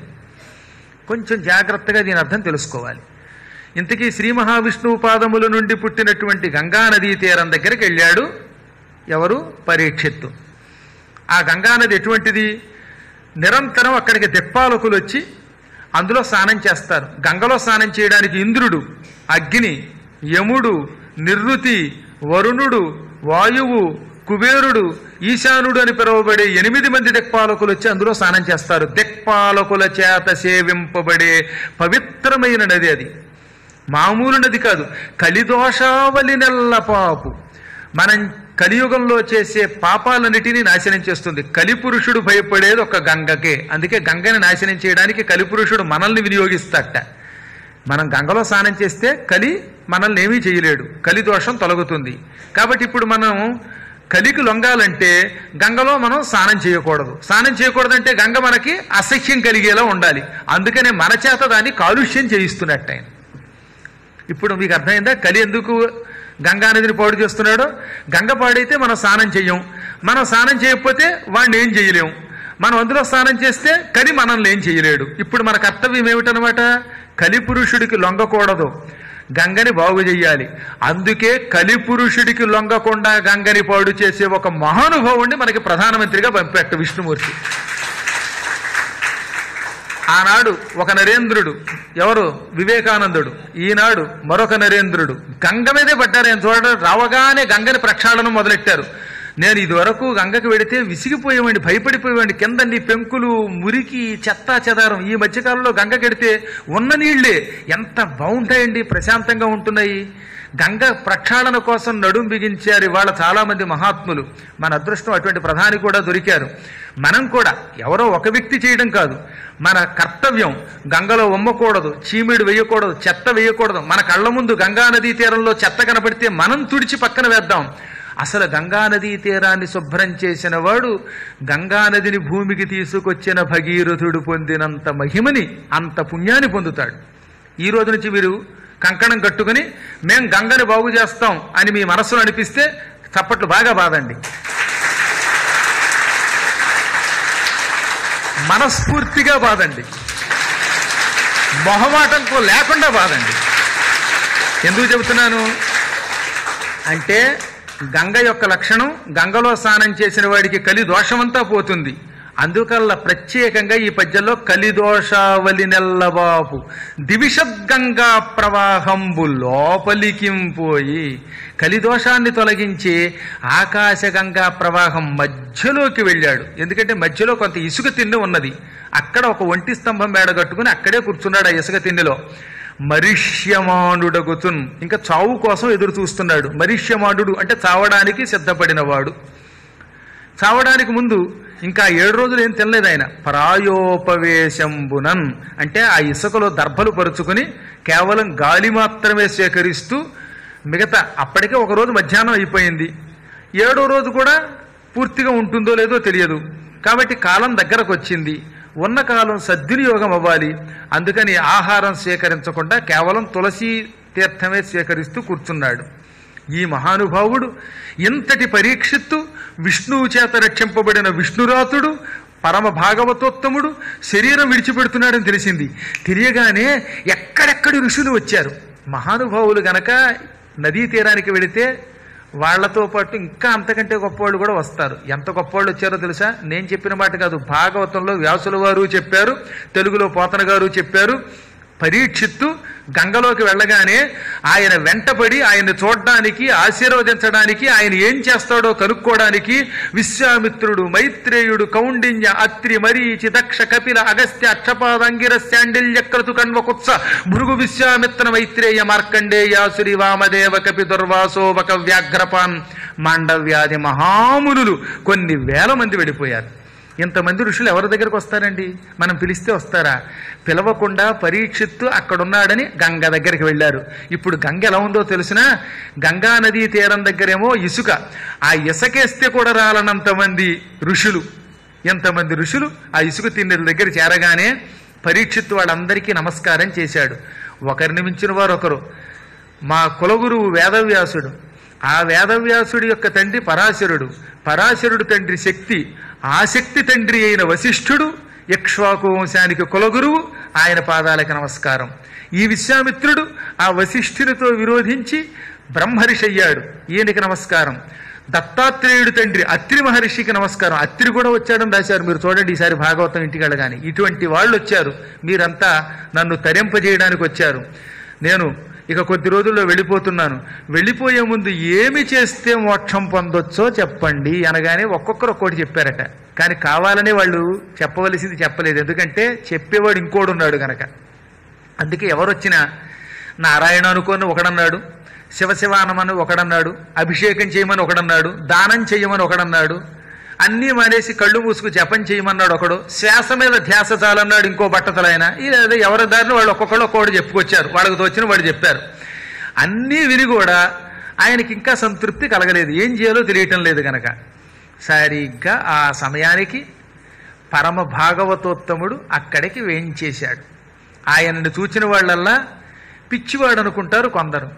కొంచెం జాగ్రత్తగా దీని అర్థం తెలుసుకోవాలి. ఇంతకీ శ్రీ మహావిష్ణువు పాదముల నుండి పుట్టినటువంటి గంగానదీ తీరం దగ్గరికి వెళ్ళాడు ఎవరు? పరీక్షిత్తు. ఆ గంగానది ఎటువంటిది? నిరంతరం అక్కడికి దిక్పాలకులు వచ్చి అందులో స్నానం చేస్తారు. గంగలో స్నానం చేయడానికి ఇంద్రుడు, అగ్ని, యముడు, నిరుతి, వరుణుడు, వాయువు, కుబేరుడు, ఈశానుడు అని పిలువబడే 8 మంది దిక్పాలకులు వచ్చి అందులో స్నానం చేస్తారు. దిక్పాలకుల చేత సేవింపబడే పవిత్రమైన నది అది. మామూలు నది కాదు. కలిదోషావళి నెల్లపాపు. మనం కలియుగంలో చేసే పాపాలన్నిటినీ నాశనం చేస్తుంది. కలిపురుషుడు భయపడేది ఒక గంగకే. అందుకే గంగని నాశనం చేయడానికి కలిపురుషుడు మనల్ని వినియోగిస్తాట. మనం గంగలో స్నానం చేస్తే కలి మనల్ని ఏమీ చేయలేడు, కలి దోషం తొలగుతుంది. కాబట్టి ఇప్పుడు మనం కలికి లొంగాలంటే గంగలో మనం స్నానం చేయకూడదు. స్నానం చేయకూడదంటే గంగ మనకి అసహ్యం కలిగేలా ఉండాలి. అందుకనే మన చేత దాన్ని కాలుష్యం చేయిస్తున్నట్టు ఆయన. ఇప్పుడు మీకు అర్థమైందా కలి ఎందుకు గంగానదిని పాడు చేస్తున్నాడు? గంగ పాడైతే మనం స్నానం చెయ్యం. మనం స్నానం చేయకపోతే వాడిని ఏం చేయలేం. మనం అందులో స్నానం చేస్తే కలి మనల్ని ఏం చేయలేడు. ఇప్పుడు మన కర్తవ్యం ఏమిటనమాట? కలిపురుషుడికి లొంగకూడదు, గంగని బాగు చెయ్యాలి. అందుకే కలిపురుషుడికి లొంగకుండా గంగని పాడు చేసే ఒక మహానుభావుడిని మనకి ప్రధానమంత్రిగా పంపాడు విష్ణుమూర్తి. ఆనాడు ఒక నరేంద్రుడు, ఎవరు? వివేకానందుడు. ఈనాడు మరొక నరేంద్రుడు గంగ మీదే పడ్డారు. ఆయన చూడ రావగానే గంగని ప్రక్షాళనం మొదలెట్టారు. నేను ఇదివరకు గంగకి వెడితే విసిగిపోయేవాడిని, భయపడిపోయేవాడిని. కింద నీ పెంకులు, మురికి, చెత్తా చెదారం. ఈ మధ్యకాలంలో గంగకెడితే ఉన్న నీళ్లే ఎంత బాగుంటాయండి, ప్రశాంతంగా ఉంటున్నాయి. గంగ ప్రక్షాళన కోసం నడుం బిగించారు ఇవాళ చాలా మంది మహాత్ములు. మన అదృష్టం అటువంటి ప్రధాని కూడా దొరికారు. మనం కూడా ఎవరో ఒక వ్యక్తి చేయడం కాదు, మన కర్తవ్యం. గంగలో ఉమ్మకూడదు, చీమిడి వేయకూడదు, చెత్త వేయకూడదు. మన కళ్ళ ముందు గంగా నదీ తీరంలో చెత్త కనపడితే మనం తుడిచి పక్కన వేద్దాం. అసలు గంగానదీ తీరాన్ని శుభ్రం చేసిన వాడు గంగానదిని భూమికి తీసుకొచ్చిన భగీరథుడు పొందినంత మహిమని, అంత పుణ్యాన్ని పొందుతాడు. ఈ రోజు నుంచి మీరు కంకణం కట్టుకుని మేం గంగని బాగు చేస్తాం అని మీ మనస్సులో అనిపిస్తే చప్పట్లు బాగా బాదండి. మనస్ఫూర్తిగా బాదండి, మొహమాటంతో లేకుండా బాదండి. ఎందుకు చెబుతున్నాను అంటే, గంగ యొక్క లక్షణం, గంగలో స్నానం చేసిన వాడికి కలి దోషమంతా పోతుంది. అందుకల్లా ప్రత్యేకంగా ఈ పద్యంలో కలిదోషావలి నెల్లబాపు దివిషద్గంగా ప్రవాహంబు లోపలికింపోయి కలిదోషాన్ని తొలగించి ఆకాశగంగా ప్రవాహం మధ్యలోకి వెళ్ళాడు. ఎందుకంటే మధ్యలో కొంత ఇసుక తిన్నె ఉన్నది. అక్కడ ఒక ఒంటి స్తంభం మేడ కట్టుకుని అక్కడే కూర్చున్నాడు ఆ ఇసుక తిన్నెలో. మరిష్యమానుడగుతున్, ఇంకా చావు కోసం ఎదురు చూస్తున్నాడు. మరిష్యమానుడు అంటే చావడానికి సిద్ధపడినవాడు. చావడానికి ముందు ఇంకా 7 రోజులు ఏం తినలేదు ఆయన. ప్రాయోపవేశంబునన్ అంటే ఆ ఇసుకలో దర్భలు పరుచుకుని కేవలం గాలి మాత్రమే సేకరిస్తూ మిగతా అప్పటికే ఒక రోజు మధ్యాహ్నం అయిపోయింది. 7వ రోజు కూడా పూర్తిగా ఉంటుందో లేదో తెలియదు. కాబట్టి కాలం దగ్గరకు వచ్చింది. ఉన్న కాలం సద్వినియోగం అవ్వాలి. అందుకని ఆహారం స్వీకరించకుండా కేవలం తులసి తీర్థమే స్వీకరిస్తూ కూర్చున్నాడు. ఈ మహానుభావుడు ఇంతటి పరీక్షిత్తు, విష్ణువు చేత రక్షింపబడిన విష్ణురాతుడు, పరమ భాగవతోత్తముడు శరీరం విడిచిపెడుతున్నాడని తెలిసింది. తెలియగానే ఎక్కడెక్కడి ఋషులు వచ్చారు. మహానుభావులు గనక నదీ తీరానికి వెళితే వాళ్లతో పాటు ఇంకా అంతకంటే గొప్పవాళ్ళు కూడా వస్తారు. ఎంత గొప్పవాళ్ళు వచ్చారో తెలుసా? నేను చెప్పిన మాట కాదు, భాగవతంలో వ్యాసుల వారు చెప్పారు, తెలుగులో పోతన గారు చెప్పారు. పరీక్షిత్తు గంగలోకి వెళ్ళగానే ఆయన వెంటపడి ఆయన్ని చూడడానికి, ఆశీర్వదించడానికి, ఆయన ఏం చేస్తాడో కనుక్కోవడానికి విశ్వామిత్రుడు, మైత్రేయుడు, కౌండిన్య, అత్రి, మరీచి, దక్ష, కపిల, అగస్త్య, అక్షపాద, అంగిరస్యాండిల్య, క్రతు, కన్వకుత్స, భృగు, విశ్వామిత్ర, మైత్రేయ, మార్కండేయాసురి, వామదేవ, కపి, దుర్వాసో, వక, వ్యాఘ్రపాన్, మాండవ్యాది మహామునులు కొన్ని వేల మంది వెళ్ళిపోయారు. ఇంతమంది ఋషులు ఎవరి దగ్గరకు వస్తారండి? మనం పిలిస్తే వస్తారా? పిలవకుండా పరీక్షిత్తు అక్కడున్నాడని గంగ దగ్గరికి వెళ్ళారు. ఇప్పుడు గంగ ఎలా ఉందో తెలిసినా, గంగా నదీ తీరం దగ్గరేమో ఇసుక, ఆ ఇసుకేస్తే కూడా రాలనంతమంది ఋషులు. ఎంతమంది ఋషులు ఆ ఇసుక తిన్నెల దగ్గర చేరగానే పరీక్షిత్తు వాళ్ళందరికీ నమస్కారం చేశాడు. ఒకరిని మించిన వారు ఒకరు. మా కులగురువు వేదవ్యాసుడు, ఆ వేదవ్యాసుడి యొక్క తండ్రి పరాశరుడు, పరాశరుడు తండ్రి శక్తి, ఆ శక్తి తండ్రి అయిన వశిష్ఠుడు, ఇక్ష్వాకు వంశానికి కులగురువు, ఆయన పాదాలకు నమస్కారం. ఈ విశ్వామిత్రుడు ఆ వశిష్ఠునితో విరోధించి బ్రహ్మర్షి అయ్యాడు, ఈయనకి నమస్కారం. దత్తాత్రేయుడు తండ్రి అత్రి మహర్షికి నమస్కారం. అత్రి కూడా వచ్చాడని రాశారు. మీరు చూడండి ఈసారి భాగవతం ఇంటికి వెళ్ళగానే ఇటువంటి వాళ్ళు వచ్చారు. మీరంతా నన్ను తరింపజేయడానికి వచ్చారు. నేను ఇక కొద్ది రోజుల్లో వెళ్ళిపోతున్నాను. వెళ్ళిపోయే ముందు ఏమి చేస్తే మోక్షం పొందొచ్చో చెప్పండి అనగానే ఒక్కొక్కరు ఒక్కోటి చెప్పారట. కానీ కావాలనే వాళ్ళు చెప్పవలసింది చెప్పలేదు. ఎందుకంటే చెప్పేవాడు ఇంకోడు ఉన్నాడు గనక. అందుకే ఎవరొచ్చినా నారాయణ అనుకోని ఒకడన్నాడు, శివశివానమని ఒకడన్నాడు, అభిషేకం చేయమని ఒకడన్నాడు, దానం చేయమని ఒకడన్నాడు, అన్నీ మానేసి కళ్ళు మూసుకు జపం చేయమన్నాడు ఒకడు, శ్వాస మీద ధ్యాస చాలన్నాడు ఇంకో బట్టతలైన. ఇలా ఎవరి దారిని వాళ్ళు ఒక్కొక్కడు చెప్పుకొచ్చారు. వాళ్ళకి తోచిన వాడు చెప్పారు. అన్నీ విని కూడా ఆయనకి ఇంకా సంతృప్తి కలగలేదు. ఏం చేయాలో తెలియటం లేదు గనక సరిగ్గా ఆ సమయానికి పరమ భాగవతోత్తముడు అక్కడికి వేయించేశాడు. ఆయనను చూచిన వాళ్ళల్లా పిచ్చివాడు అనుకుంటారు కొందరు,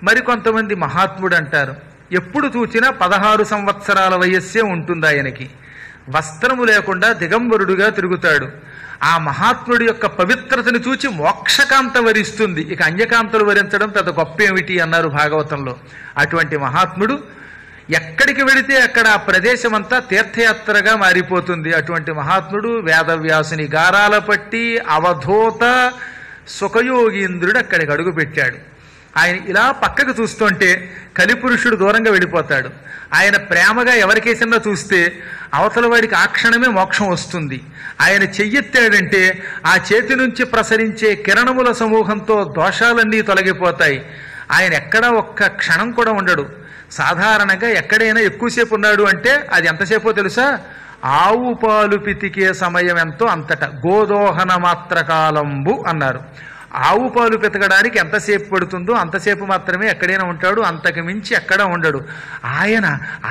మరికొంతమంది మహాత్ముడు అంటారు. ఎప్పుడు చూచినా 16 సంవత్సరాల వయస్సే ఉంటుంది ఆయనకి. వస్త్రము లేకుండా దిగంబరుడుగా తిరుగుతాడు. ఆ మహాత్ముడి యొక్క పవిత్రతను చూచి మోక్షకాంత వరిస్తుంది. ఇక అన్యకాంతలు వరించడం పెద్ద గొప్ప ఏమిటి అన్నారు భాగవతంలో. అటువంటి మహాత్ముడు ఎక్కడికి వెళితే అక్కడ ఆ ప్రదేశం అంతా తీర్థయాత్రగా మారిపోతుంది. అటువంటి మహాత్ముడు వేదవ్యాసుని గారాల పట్టి అవధూత సుఖయోగీంద్రుడు అక్కడికి అడుగు పెట్టాడు. ఆయన ఇలా పక్కకు చూస్తుంటే కలిపురుషుడు దూరంగా వెళ్ళిపోతాడు. ఆయన ప్రేమగా ఎవరికేసినా చూస్తే అవతల వాడికి ఆ క్షణమే మోక్షం వస్తుంది. ఆయన చెయ్యెత్తాడంటే ఆ చేతి నుంచి ప్రసరించే కిరణముల సమూహంతో దోషాలన్నీ తొలగిపోతాయి. ఆయన ఎక్కడా ఒక్క క్షణం కూడా ఉండడు. సాధారణంగా ఎక్కడైనా ఎక్కువసేపు ఉన్నాడు అంటే అది ఎంతసేపో తెలుసా? ఆవు పాలు పితికే సమయం ఎంతో అంతట గోదోహన మాత్ర కాలంబు అన్నారు. ఆవు పాలు పెతకడానికి ఎంతసేపు పడుతుందో అంతసేపు మాత్రమే ఎక్కడైనా ఉంటాడు. అంతకు మించి ఎక్కడ ఉండడు. ఆయన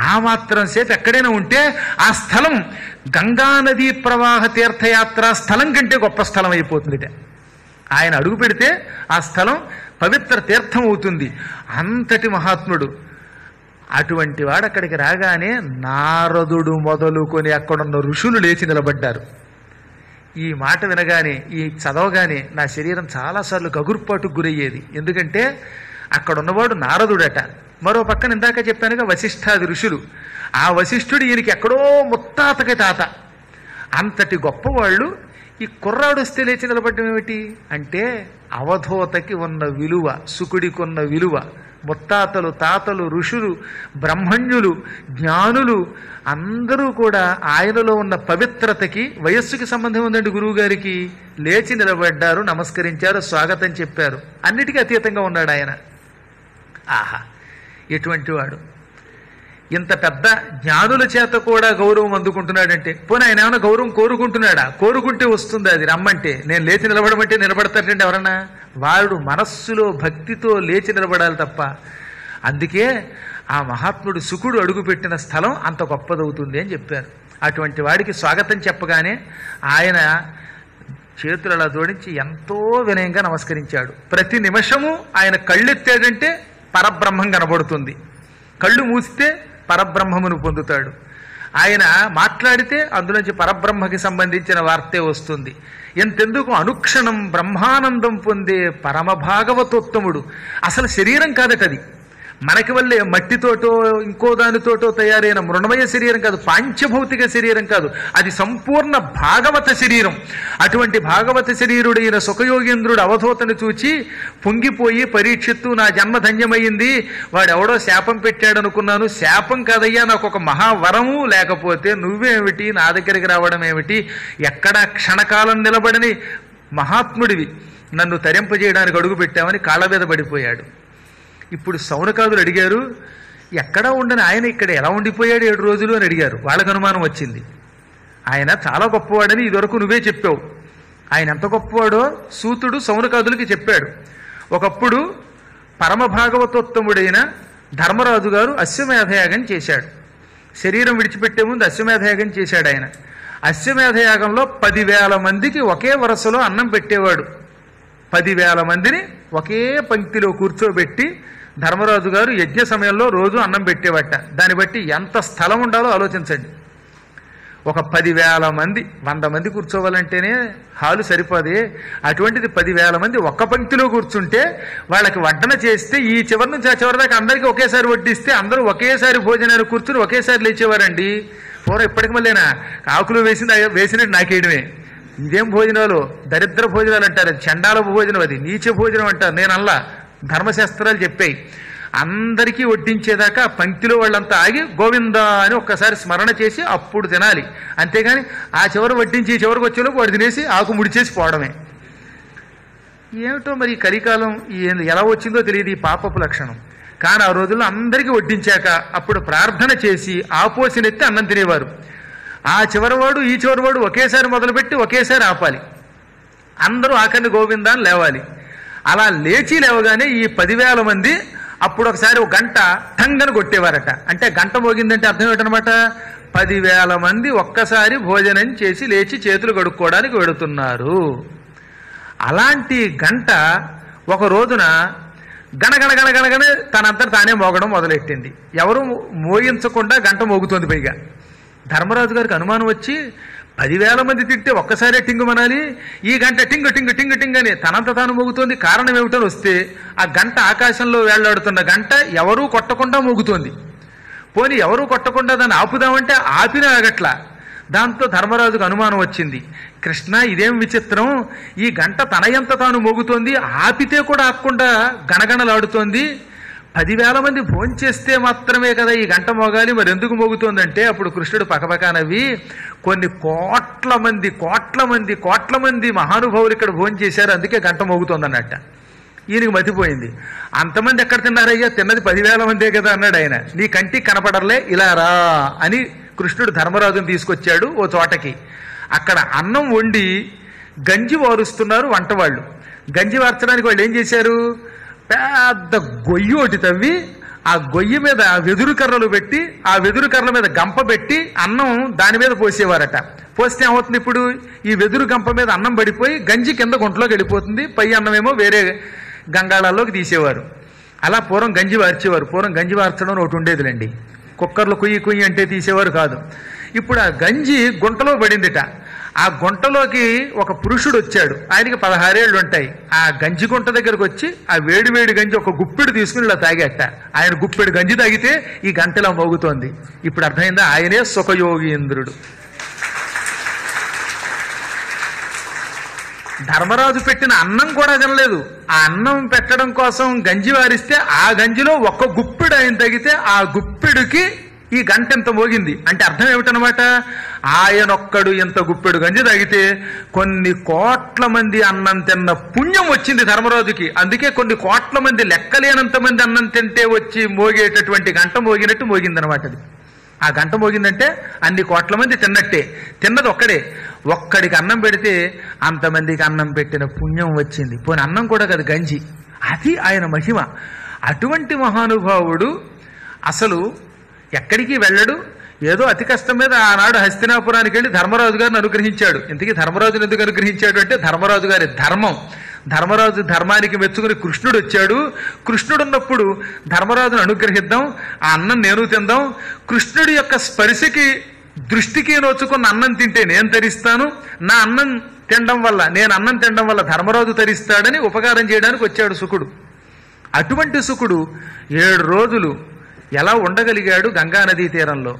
ఆ మాత్రం సేపు ఎక్కడైనా ఉంటే ఆ స్థలం గంగానదీ ప్రవాహ తీర్థయాత్ర స్థలం కంటే గొప్ప స్థలం అయిపోతుంది. ఆయన అడుగు పెడితే ఆ స్థలం పవిత్ర తీర్థం అవుతుంది. అంతటి మహాత్ముడు. అటువంటి వాడు అక్కడికి రాగానే నారదుడు మొదలుకొని అక్కడున్న ఋషులు లేచి నిలబడ్డారు. ఈ మాట వినగానే, ఈ చదవగానే నా శరీరం చాలాసార్లు గగుర్పాటుకు గురయ్యేది. ఎందుకంటే అక్కడ ఉన్నవాడు నారదుడట. మరో పక్కన ఇందాక చెప్పానుగా వశిష్ఠాది ఋషులు. ఆ వశిష్ఠుడు ఈయనకి ఎక్కడో ముత్తాతకి తాత. అంతటి గొప్పవాళ్ళు ఈ కుర్రాడు వస్తే లేచి నిలబడడం ఏమిటి అంటే అవధూతకి ఉన్న విలువ, శుకుడికి ఉన్న విలువ, ముత్తాతలు, తాతలు, ఋషులు, బ్రహ్మణ్యులు, జ్ఞానులు అందరూ కూడా ఆయనలో ఉన్న పవిత్రతకి, వయస్సుకి సంబంధం ఉందండి గురువు గారికి, లేచి నిలబడ్డారు, నమస్కరించారు, స్వాగతం చెప్పారు. అన్నిటికీ అతీతంగా ఉన్నాడు ఆయన. ఆహా, ఎటువంటి వాడు! ఇంత పెద్ద జ్ఞానుల చేత కూడా గౌరవం అందుకుంటున్నాడంటే పోనీ ఆయన ఏమైనా గౌరవం కోరుకుంటున్నాడా? కోరుకుంటే వస్తుంది, అది రమ్మంటే. నేను లేచి నిలబడమంటే నిలబడతారంటే ఎవరన్నా? వాడు మనస్సులో భక్తితో లేచి నిలబడాలి తప్ప. అందుకే ఆ మహాత్ముడు శుకుడు అడుగుపెట్టిన స్థలం అంత గొప్పదవుతుంది అని చెప్పారు. అటువంటి వాడికి స్వాగతం చెప్పగానే ఆయన చేతులు అలా జోడించి ఎంతో వినయంగా నమస్కరించాడు. ప్రతి నిమిషము ఆయన కళ్ళెత్తాడంటే పరబ్రహ్మం కనబడుతుంది, కళ్ళు మూస్తే పరబ్రహ్మమును పొందుతాడు. ఆయన మాట్లాడితే అందులోంచి పరబ్రహ్మకి సంబంధించిన వార్తే వస్తుంది. ఎంతెందుకు అనుక్షణం బ్రహ్మానందం పొందే పరమ భాగవతోత్తముడు. అసలు శరీరం కాదటది, మనకి వల్లే మట్టితోటో ఇంకో దానితోటో తయారైన మృణమయ శరీరం కాదు, పాంచభౌతిక శరీరం కాదు, అది సంపూర్ణ భాగవత శరీరం. అటువంటి భాగవత శరీరుడైన సుఖయోగేంద్రుడు అవధూతను చూచి పొంగిపోయి, పరీక్షిత్తు నా జన్మ ధన్యమైంది, వాడెవడో శాపం పెట్టాడనుకున్నాను, శాపం కాదయ్యా, నాకు ఒక మహావరము, లేకపోతే నువ్వేమిటి నా దగ్గరికి రావడం ఏమిటి, ఎక్కడా క్షణకాలం నిలబడని మహాత్ముడివి, నన్ను తరింపజేయడానికి అడుగు పెట్టామని కాళ్ళ మీద పడిపోయాడు. ఇప్పుడు సౌనకాదులు అడిగారు, ఎక్కడా ఉండని ఆయన ఇక్కడ ఎలా ఉండిపోయాడు 7 రోజులు అని అడిగారు. వాళ్ళకు అనుమానం వచ్చింది. ఆయన చాలా గొప్పవాడని ఇదివరకు నువ్వే చెప్పావు. ఆయన ఎంత గొప్పవాడో సూతుడు సౌనకాదులకి చెప్పాడు. ఒకప్పుడు పరమ భాగవతోత్తముడైన ధర్మరాజు గారు అశ్వమేధయాగం చేశాడు. శరీరం విడిచిపెట్టే ముందు అశ్వమేధయాగం చేశాడు ఆయన. అశ్వమేధయాగంలో 10,000 మందికి ఒకే వరుసలో అన్నం పెట్టేవాడు. 10,000 మందిని ఒకే పంక్తిలో కూర్చోబెట్టి ధర్మరాజు గారు యజ్ఞ సమయంలో రోజు అన్నం పెట్టేవట. దాన్ని బట్టి ఎంత స్థలం ఉండాలో ఆలోచించండి. ఒక 10,000 మంది, 100 మంది కూర్చోవాలంటేనే హాలు సరిపోదే, అటువంటిది 10,000 మంది ఒక్క పంక్తిలో కూర్చుంటే వాళ్ళకి వడ్డన చేస్తే ఈ చివరి నుంచి ఆ చివరి దాకా అందరికీ ఒకేసారి వడ్డిస్తే అందరూ ఒకేసారి భోజనాన్ని కూర్చుని ఒకేసారి లేచేవారండి. పూర్వం ఇప్పటికి మళ్ళీనా ఆకులు వేసినట్టు నాకేయడమే. ఇదేం భోజనాలు, దరిద్ర భోజనాలు అంటారు, అది చండాల భోజనం, అది నీచ భోజనం అంటారు. నేను అల్లా ధర్మశాస్త్రాలు చెప్పాయి. అందరికీ వడ్డించేదాకా పంక్తిలో వాళ్ళంతా ఆగి గోవిందా అని ఒక్కసారి స్మరణ చేసి అప్పుడు తినాలి. అంతేగాని ఆ చివరి వడ్డించి చివరికి వచ్చేలోపు వాడు తినేసి ఆకు ముడిచేసి పోవడమే. ఏమిటో మరి కలికాలం ఎలా వచ్చిందో తెలియదు ఈ పాపపు లక్షణం. కానీ ఆ రోజుల్లో అందరికీ వడ్డించాక అప్పుడు ప్రార్థన చేసి ఆపోసినెత్తి అన్నం తినేవారు. ఆ చివరివాడు ఈ చివరివాడు ఒకేసారి మొదలుపెట్టి ఒకేసారి ఆపాలి. అందరూ ఆఖరిని గోవిందా అని లేవాలి. అలా లేచి లేవగానే ఈ 10,000 మంది అప్పుడు ఒకసారి ఒక గంట ఠంగని కొట్టేవారట. అంటే గంట మోగిందంటే అర్థం ఏంటనమాట, 10,000 మంది ఒక్కసారి భోజనం చేసి లేచి చేతులు కడుక్కోవడానికి వెడుతున్నారు. అలాంటి గంట ఒక రోజున గణగణగణగణగణ తనంతట తానే మోగడం మొదలెట్టింది. ఎవరు మోయించకుండా గంట మోగుతోంది. పైగా ధర్మరాజు గారికి అనుమానం వచ్చి 10,000 మంది తింటే ఒక్కసారే టింగు మనాలి, ఈ గంట టింగు టింగు టింగు టింగ్ అని తనంత తాను మోగుతోంది. కారణం ఏమిటని వస్తే ఆ గంట ఆకాశంలో వేళ్లాడుతున్న గంట ఎవరూ కొట్టకుండా మోగుతోంది. పోనీ ఎవరూ కొట్టకుండా దాన్ని ఆపుదామంటే ఆపినా ఆగట్లా. దాంతో ధర్మరాజుకు అనుమానం వచ్చింది. కృష్ణ, ఇదేం విచిత్రం, ఈ గంట తనయంత తాను మోగుతోంది, ఆపితే కూడా ఆపకుండా గణగణలాడుతోంది. 10,000 మంది భోంచేస్తే మాత్రమే కదా ఈ గంట మోగాలి, మరి ఎందుకు మోగుతోందంటే అప్పుడు కృష్ణుడు పకపక నవ్వి, కొన్ని కోట్ల మంది మహానుభావులు ఇక్కడ భోంచేశారు, అందుకే గంట మోగుతోందన్నట్ట. ఈయనకి మతిపోయింది. అంతమంది ఎక్కడ తిన్నారయ్యా, తిన్నది 10,000 మందే కదా అన్నాడు ఆయన. నీ కంటికి కనపడర్లే, ఇలా రా అని కృష్ణుడు ధర్మరాజుని తీసుకొచ్చాడు ఓ చోటకి. అక్కడ అన్నం వండి గంజి వారుస్తున్నారు వంటవాళ్ళు. గంజి వార్చడానికి వాళ్ళు ఏం చేశారు, పెద్ద గొయ్యి ఒకటి తవ్వి ఆ గొయ్యి మీద వెదురు కర్రలు పెట్టి ఆ వెదురు కర్రల మీద గంప పెట్టి అన్నం దాని మీద పోసేవారట. పోస్తే ఏమవుతుంది, ఇప్పుడు ఈ వెదురు గంప మీద అన్నం పడిపోయి గంజి కింద గుంటలోకి వెళ్ళిపోతుంది, పై అన్నమేమో వేరే గంగాళాల్లోకి తీసేవారు. అలా పూర్వం గంజి వార్చేవారు. పూర్వం గంజి వార్చడం ఒకటి ఉండేదిలేండి, కుక్కర్లు కుయ్యి అంటే తీసేవారు కాదు. ఇప్పుడు ఆ గంజి గుంటలో పడిందిట. ఆ గుంటలోకి ఒక పురుషుడు వచ్చాడు, ఆయనకి 16 ఏళ్ళు ఉంటాయి. ఆ గంజి గుంట దగ్గరకు వచ్చి ఆ వేడి గంజి ఒక గుప్పెడు తీసుకుని ఇలా తాగేట. ఆయన గుప్పెడు గంజి తాగితే ఈ గంటలా మోగుతోంది. ఇప్పుడు అర్థమైందా, ఆయనే సుఖయోగీంద్రుడు. ధర్మరాజు పెట్టిన అన్నం కూడా తినలేదు. ఆ అన్నం పెట్టడం కోసం గంజి వారిస్తే ఆ గంజిలో ఒక్క గుప్పెడు ఆయన తగితే ఆ గుప్పెడుకి ఈ గంట ఎంత మోగింది. అంటే అర్థం ఏమిటనమాట, ఆయనొక్కడు ఎంత గుప్పెడు గంజి తాగితే కొన్ని కోట్ల మంది అన్నం తిన్న పుణ్యం వచ్చింది ధర్మరాజుకి. అందుకే కొన్ని కోట్ల మంది, లెక్కలేనంత మంది అన్నం తింటే వచ్చి మోగేటటువంటి గంట మోగినట్టు మోగిందనమాట అది. ఆ గంట మోగిందంటే అన్ని కోట్ల మంది తిన్నట్టే. తిన్నది ఒక్కడే. ఒక్కడికి అన్నం పెడితే అంతమందికి అన్నం పెట్టిన పుణ్యం వచ్చింది. పోనీ అన్నం కూడా కదా, గంజి. అది ఆయన మహిమ. అటువంటి మహానుభావుడు అసలు ఎక్కడికి వెళ్ళడు. ఏదో అతి కష్టం మీద ఆనాడు హస్తినాపురానికి వెళ్ళి ధర్మరాజు గారిని అనుగ్రహించాడు. ఇంతకీ ధర్మరాజుని ఎందుకు అనుగ్రహించాడు అంటే ధర్మరాజు గారి ధర్మం. ధర్మరాజు ధర్మానికి మెచ్చుకుని కృష్ణుడు వచ్చాడు. కృష్ణుడు ఉన్నప్పుడు ధర్మరాజును అనుగ్రహిద్దాం, ఆ అన్నం నేను తిందాం. కృష్ణుడి యొక్క స్పర్శకి దృష్టికి నోచుకున్న అన్నం తింటే నేను తరిస్తాను, నా అన్నం తినడం వల్ల, నేను అన్నం తినడం వల్ల ధర్మరాజు తరిస్తాడని ఉపకారం చేయడానికి వచ్చాడు శుకుడు. అటువంటి శుకుడు 7 రోజులు ఎలా ఉండగలిగాడు గంగానదీ తీరంలో?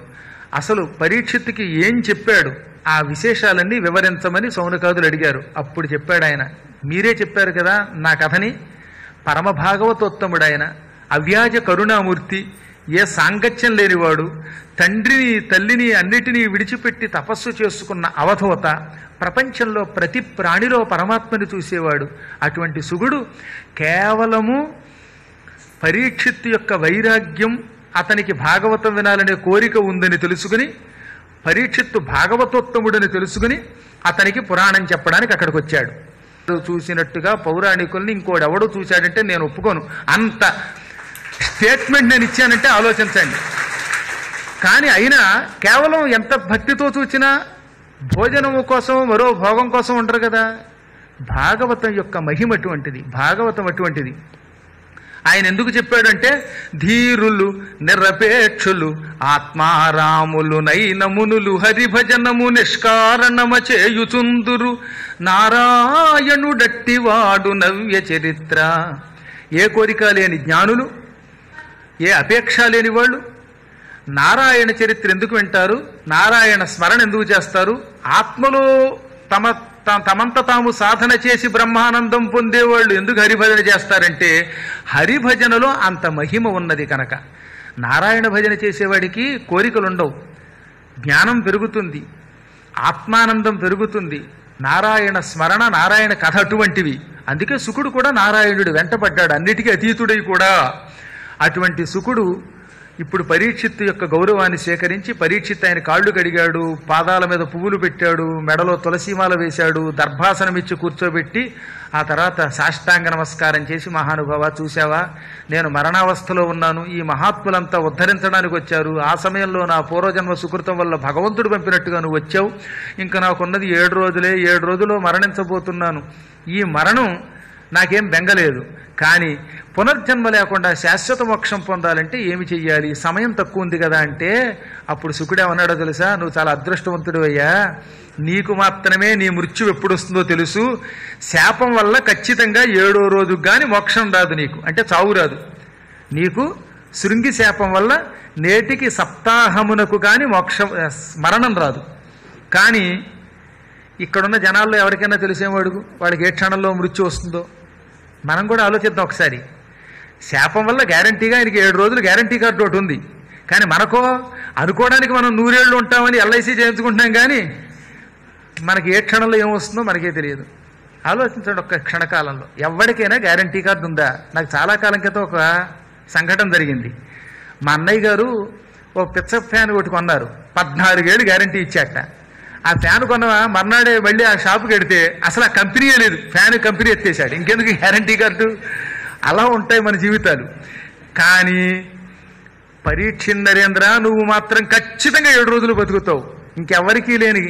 అసలు పరీక్షిత్తుకి ఏం చెప్పాడు? ఆ విశేషాలన్నీ వివరించమని సౌనకాదులు అడిగారు. అప్పుడు చెప్పాడు ఆయన, మీరే చెప్పారు కదా నా కథని, పరమ భాగవతోత్తముడు ఆయన, అవ్యాజ కరుణామూర్తి, ఏ సాంగత్యం లేనివాడు, తండ్రిని తల్లిని అన్నిటినీ విడిచిపెట్టి తపస్సు చేసుకున్న అవధూత, ప్రపంచంలో ప్రతి ప్రాణిలో పరమాత్మని చూసేవాడు. అటువంటి సుగుడు కేవలము పరీక్షిత్తు యొక్క వైరాగ్యం, అతనికి భాగవతం వినాలనే కోరిక ఉందని తెలుసుకుని, పరీక్షిత్తు భాగవతోత్తముడని తెలుసుకుని అతనికి పురాణం చెప్పడానికి అక్కడికి వచ్చాడు. చూసినట్టుగా పౌరాణికుల్ని ఇంకోడెవడో చూశాడంటే నేను ఒప్పుకోను. అంత స్టేట్మెంట్ నేను ఇచ్చానంటే ఆలోచించండి. కానీ అయినా కేవలం ఎంత భక్తితో చూసినా భోజనము కోసం మరో భోగం కోసం ఉంటారు కదా. భాగవతం యొక్క మహిమ అటువంటిది, భాగవతం అటువంటిది. ఆయన ఎందుకు చెప్పాడంటే, ధీరులు నిరపేక్షులు ఆత్మారాములు నైనమునులు హరిభజనము నిష్కారణమ చేయుచుందురు నారాయణుడట్టివాడు నవ్య చరిత్ర. ఏ కోరిక లేని జ్ఞానులు, ఏ అపేక్ష లేని వాళ్ళు నారాయణ చరిత్ర ఎందుకు వింటారు, నారాయణ స్మరణ ఎందుకు చేస్తారు? ఆత్మలో తమంత తాము సాధన చేసి బ్రహ్మానందం పొందేవాళ్ళు ఎందుకు హరిభజన చేస్తారంటే, హరిభజనలో అంత మహిమ ఉన్నది కనుక. నారాయణ భజన చేసేవాడికి కోరికలుండవు, జ్ఞానం పెరుగుతుంది, ఆత్మానందం పెరుగుతుంది. నారాయణ స్మరణ, నారాయణ కథ అటువంటివి. అందుకే శుకుడు కూడా నారాయణుడు వెంటపడ్డాడు, అన్నిటికీ అతీతుడై కూడా. అటువంటి శుకుడు ఇప్పుడు పరీక్షిత్తు యొక్క గౌరవాన్ని సేకరించి, పరీక్షిత్ ఆయన కాళ్ళు కడిగాడు, పాదాల మీద పువ్వులు పెట్టాడు, మెడలో తులసీమాల వేశాడు, దర్భాసనమిచ్చి కూర్చోబెట్టి ఆ తర్వాత సాష్టాంగ నమస్కారం చేసి, మహానుభావ చూశావా, నేను మరణావస్థలో ఉన్నాను, ఈ మహాత్ములంతా ఉద్ధరించడానికి వచ్చారు, ఆ సమయంలో నా పూర్వజన్మ సుకృతం వల్ల భగవంతుడు పంపినట్టుగా నువ్వు వచ్చావు, ఇంకా నాకున్నది 7 రోజులే, 7 రోజుల్లో మరణించబోతున్నాను, ఈ మరణం నాకేం బెంగలేదు, కానీ పునర్జన్మ లేకుండా శాశ్వత మోక్షం పొందాలంటే ఏమి చెయ్యాలి, సమయం తక్కువ ఉంది కదా అంటే, అప్పుడు శుకుడేమన్నాడో తెలుసా, నువ్వు చాలా అదృష్టవంతుడు అయ్యా, నీకు మాత్రమే నీ మృత్యు ఎప్పుడు వస్తుందో తెలుసు, శాపం వల్ల ఖచ్చితంగా 7వ రోజుకు కానీ మోక్షం రాదు నీకు, అంటే చావు రాదు నీకు, శృంగి శాపం వల్ల నేటికి సప్తాహమునకు కానీ మోక్షం మరణం రాదు. కానీ ఇక్కడున్న జనాల్లో ఎవరికైనా తెలిసేమో అడుగు, వాళ్ళకి ఏ క్షణంలో మృత్యు వస్తుందో. మనం కూడా ఆలోచిద్దాం ఒకసారి. శాపం వల్ల గ్యారంటీగా ఆయనకి 7 రోజులు గ్యారంటీ కార్డు ఒకటి ఉంది, కానీ మనకో అనుకోవడానికి మనం 100 ఏళ్ళు ఉంటామని ఎల్ఐసి చేయించుకుంటున్నాం, కానీ మనకి ఏ క్షణంలో ఏమొస్తుందో మనకే తెలియదు. ఆలోచించండి ఒక్క క్షణకాలంలో. ఎవరికైనా గ్యారంటీ కార్డు ఉందా? నాకు చాలా కాలం క్రితం ఒక సంఘటన జరిగింది. మా అన్నయ్య గారు ఓ పిచ్చ ఫ్యాన్ ఒకటి కొన్నారు, 14 ఏళ్ళు గ్యారంటీ ఇచ్చాట. ఆ ఫ్యాన్ కొన్న మర్నాడే మళ్ళీ ఆ షాపుకి వెడితే అసలు ఆ కంపెనీయే లేదు, ఫ్యాన్ కంపెనీ ఎత్తేసాడు, ఇంకెందుకు గ్యారంటీ కార్డు. అలా ఉంటాయి మన జీవితాలు. కానీ పరీక్ష నరేంద్ర, నువ్వు మాత్రం ఖచ్చితంగా 7 రోజులు బతుకుతావు, ఇంకెవరికీ లేని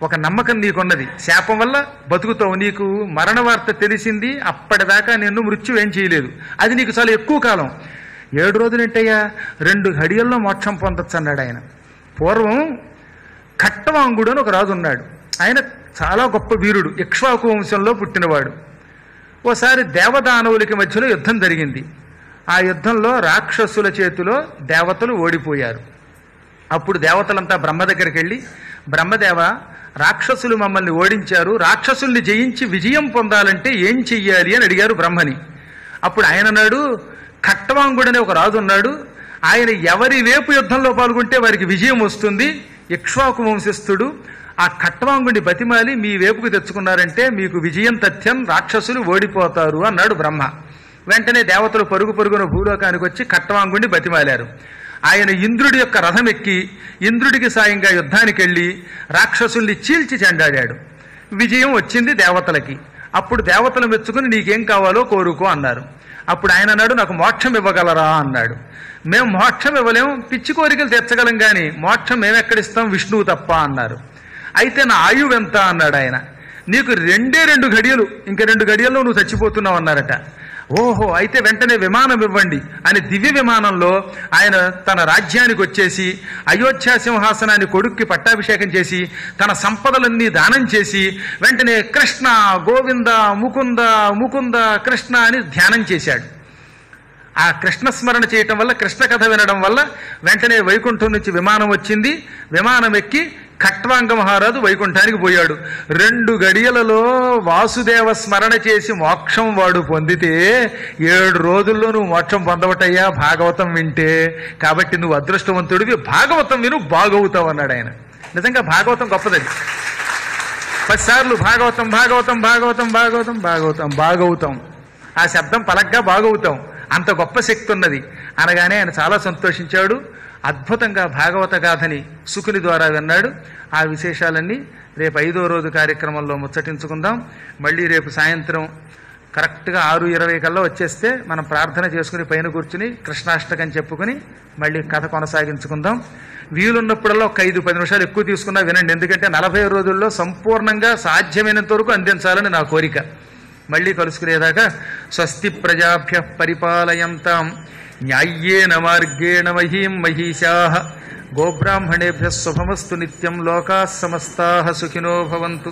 ఒక నమ్మకం నీకున్నది, శాపం వల్ల బతుకుతావు, నీకు మరణ వార్త తెలిసింది, అప్పటిదాకా నిన్ను మృత్యు ఏం చేయలేదు, అది నీకు చాలా ఎక్కువ కాలం. 7 రోజులు ఏంటయ్యా, 2 ఘడియల్లో మోక్షం పొందొచ్చు అన్నాడు ఆయన. పూర్వం ఖట్టవాంగుడు అని ఒక రాజు ఉన్నాడు, ఆయన చాలా గొప్ప వీరుడు, ఇక్ష్వాకు వంశంలో పుట్టినవాడు. ఓసారి దేవదానవులకి మధ్యలో యుద్ధం జరిగింది. ఆ యుద్ధంలో రాక్షసుల చేతిలో దేవతలు ఓడిపోయారు. అప్పుడు దేవతలంతా బ్రహ్మ దగ్గరికి వెళ్ళి, బ్రహ్మదేవ, రాక్షసులు మమ్మల్ని ఓడించారు, రాక్షసుల్ని జయించి విజయం పొందాలంటే ఏం చెయ్యాలి అని అడిగారు బ్రహ్మని. అప్పుడు ఆయన అన్నాడు, ఖట్వాంగుడనే ఒక రాజు ఉన్నాడు, ఆయన ఎవరి వైపు యుద్ధంలో పాల్గొంటే వారికి విజయం వస్తుంది, ఇక్ష్వాకు వంశస్థుడు, ఆ ఖట్వాంగుడిని బతిమాలి మీ వైపుకు తెచ్చుకున్నారంటే మీకు విజయం తథ్యం, రాక్షసులు ఓడిపోతారు అన్నాడు బ్రహ్మ. వెంటనే దేవతలు పరుగు పరుగున భూలోకానికి వచ్చి ఖట్వాంగుడిని బతిమాలారు. ఆయన ఇంద్రుడి యొక్క రథం ఎక్కి ఇంద్రుడికి సాయంగా యుద్ధానికి వెళ్ళి రాక్షసుల్ని చీల్చి చెండాడాడు. విజయం వచ్చింది దేవతలకి. అప్పుడు దేవతలు మెచ్చుకుని నీకేం కావాలో కోరుకో అన్నారు. అప్పుడు ఆయన అన్నాడు, నాకు మోక్షం ఇవ్వగలరా అన్నాడు. మేము మోక్షం ఇవ్వలేం, పిచ్చి కోరికలు తెచ్చగలం కానీ మోక్షం మేమెక్కడిస్తాం, విష్ణువు తప్ప అన్నారు. అయితే నా ఆయువు ఎంత అన్నాడు ఆయన. నీకు 2 గడియలు, ఇంక 2 గడియల్లో నువ్వు చచ్చిపోతున్నావు అన్నారట. ఓహో, అయితే వెంటనే విమానం ఇవ్వండి అని దివ్య విమానంలో ఆయన తన రాజ్యానికి వచ్చేసి అయోధ్య సింహాసనాన్ని కొడుక్కి పట్టాభిషేకం చేసి తన సంపదలన్నీ దానం చేసి వెంటనే కృష్ణ గోవింద ముకుంద ముకుంద కృష్ణ అని ధ్యానం చేశాడు. ఆ కృష్ణ స్మరణ చేయటం వల్ల, కృష్ణ కథ వినడం వల్ల వెంటనే వైకుంఠం నుంచి విమానం వచ్చింది. విమానం ఎక్కి ఖట్వాంగ మహారాజు వైకుంఠానికి పోయాడు. 2 గడియలలో వాసుదేవ స్మరణ చేసి మోక్షం వాడు పొందితే 7 రోజుల్లో నువ్వు మోక్షం పొందవటయ్యా భాగవతం వింటే. కాబట్టి నువ్వు అదృష్టవంతుడివి, భాగవతం విను బాగవుతావు అన్నాడు ఆయన. నిజంగా భాగవతం గొప్పదండి. 10 సార్లు భాగవతం భాగవతం భాగవతం భాగవతం భాగవతం బాగవుతాం, ఆ శబ్దం పలగ్గా బాగవుతాం, అంత గొప్ప శక్తి ఉన్నది అనగానే ఆయన చాలా సంతోషించాడు. అద్భుతంగా భాగవత గాథని శుకుని ద్వారా విన్నాడు. ఆ విశేషాలన్నీ రేపు 5వ రోజు కార్యక్రమంలో ముచ్చటించుకుందాం. మళ్ళీ రేపు సాయంత్రం కరెక్ట్గా 6:20 కల్లా వచ్చేస్తే మనం ప్రార్థన చేసుకుని పైన కూర్చుని కృష్ణాష్టకం చెప్పుకుని మళ్ళీ కథ కొనసాగించుకుందాం. వీలున్నప్పుడల్లా ఒక 5-10 నిమిషాలు ఎక్కువ తీసుకున్నా వినండి, ఎందుకంటే 40 రోజుల్లో సంపూర్ణంగా సాధ్యమైనంత వరకు అందించాలని నా కోరిక. మళ్ళీ కలుసుకునేదాకా స్వస్తి ప్రజాభ్య పరిపాలయంతాం న్యాయ్యేన మార్గేణ మహీం మహిషాః గోబ్రాహ్మణేభ్యః శుభమస్తు నిత్యం లోకాః సమస్తాః సుఖినో భవంతు.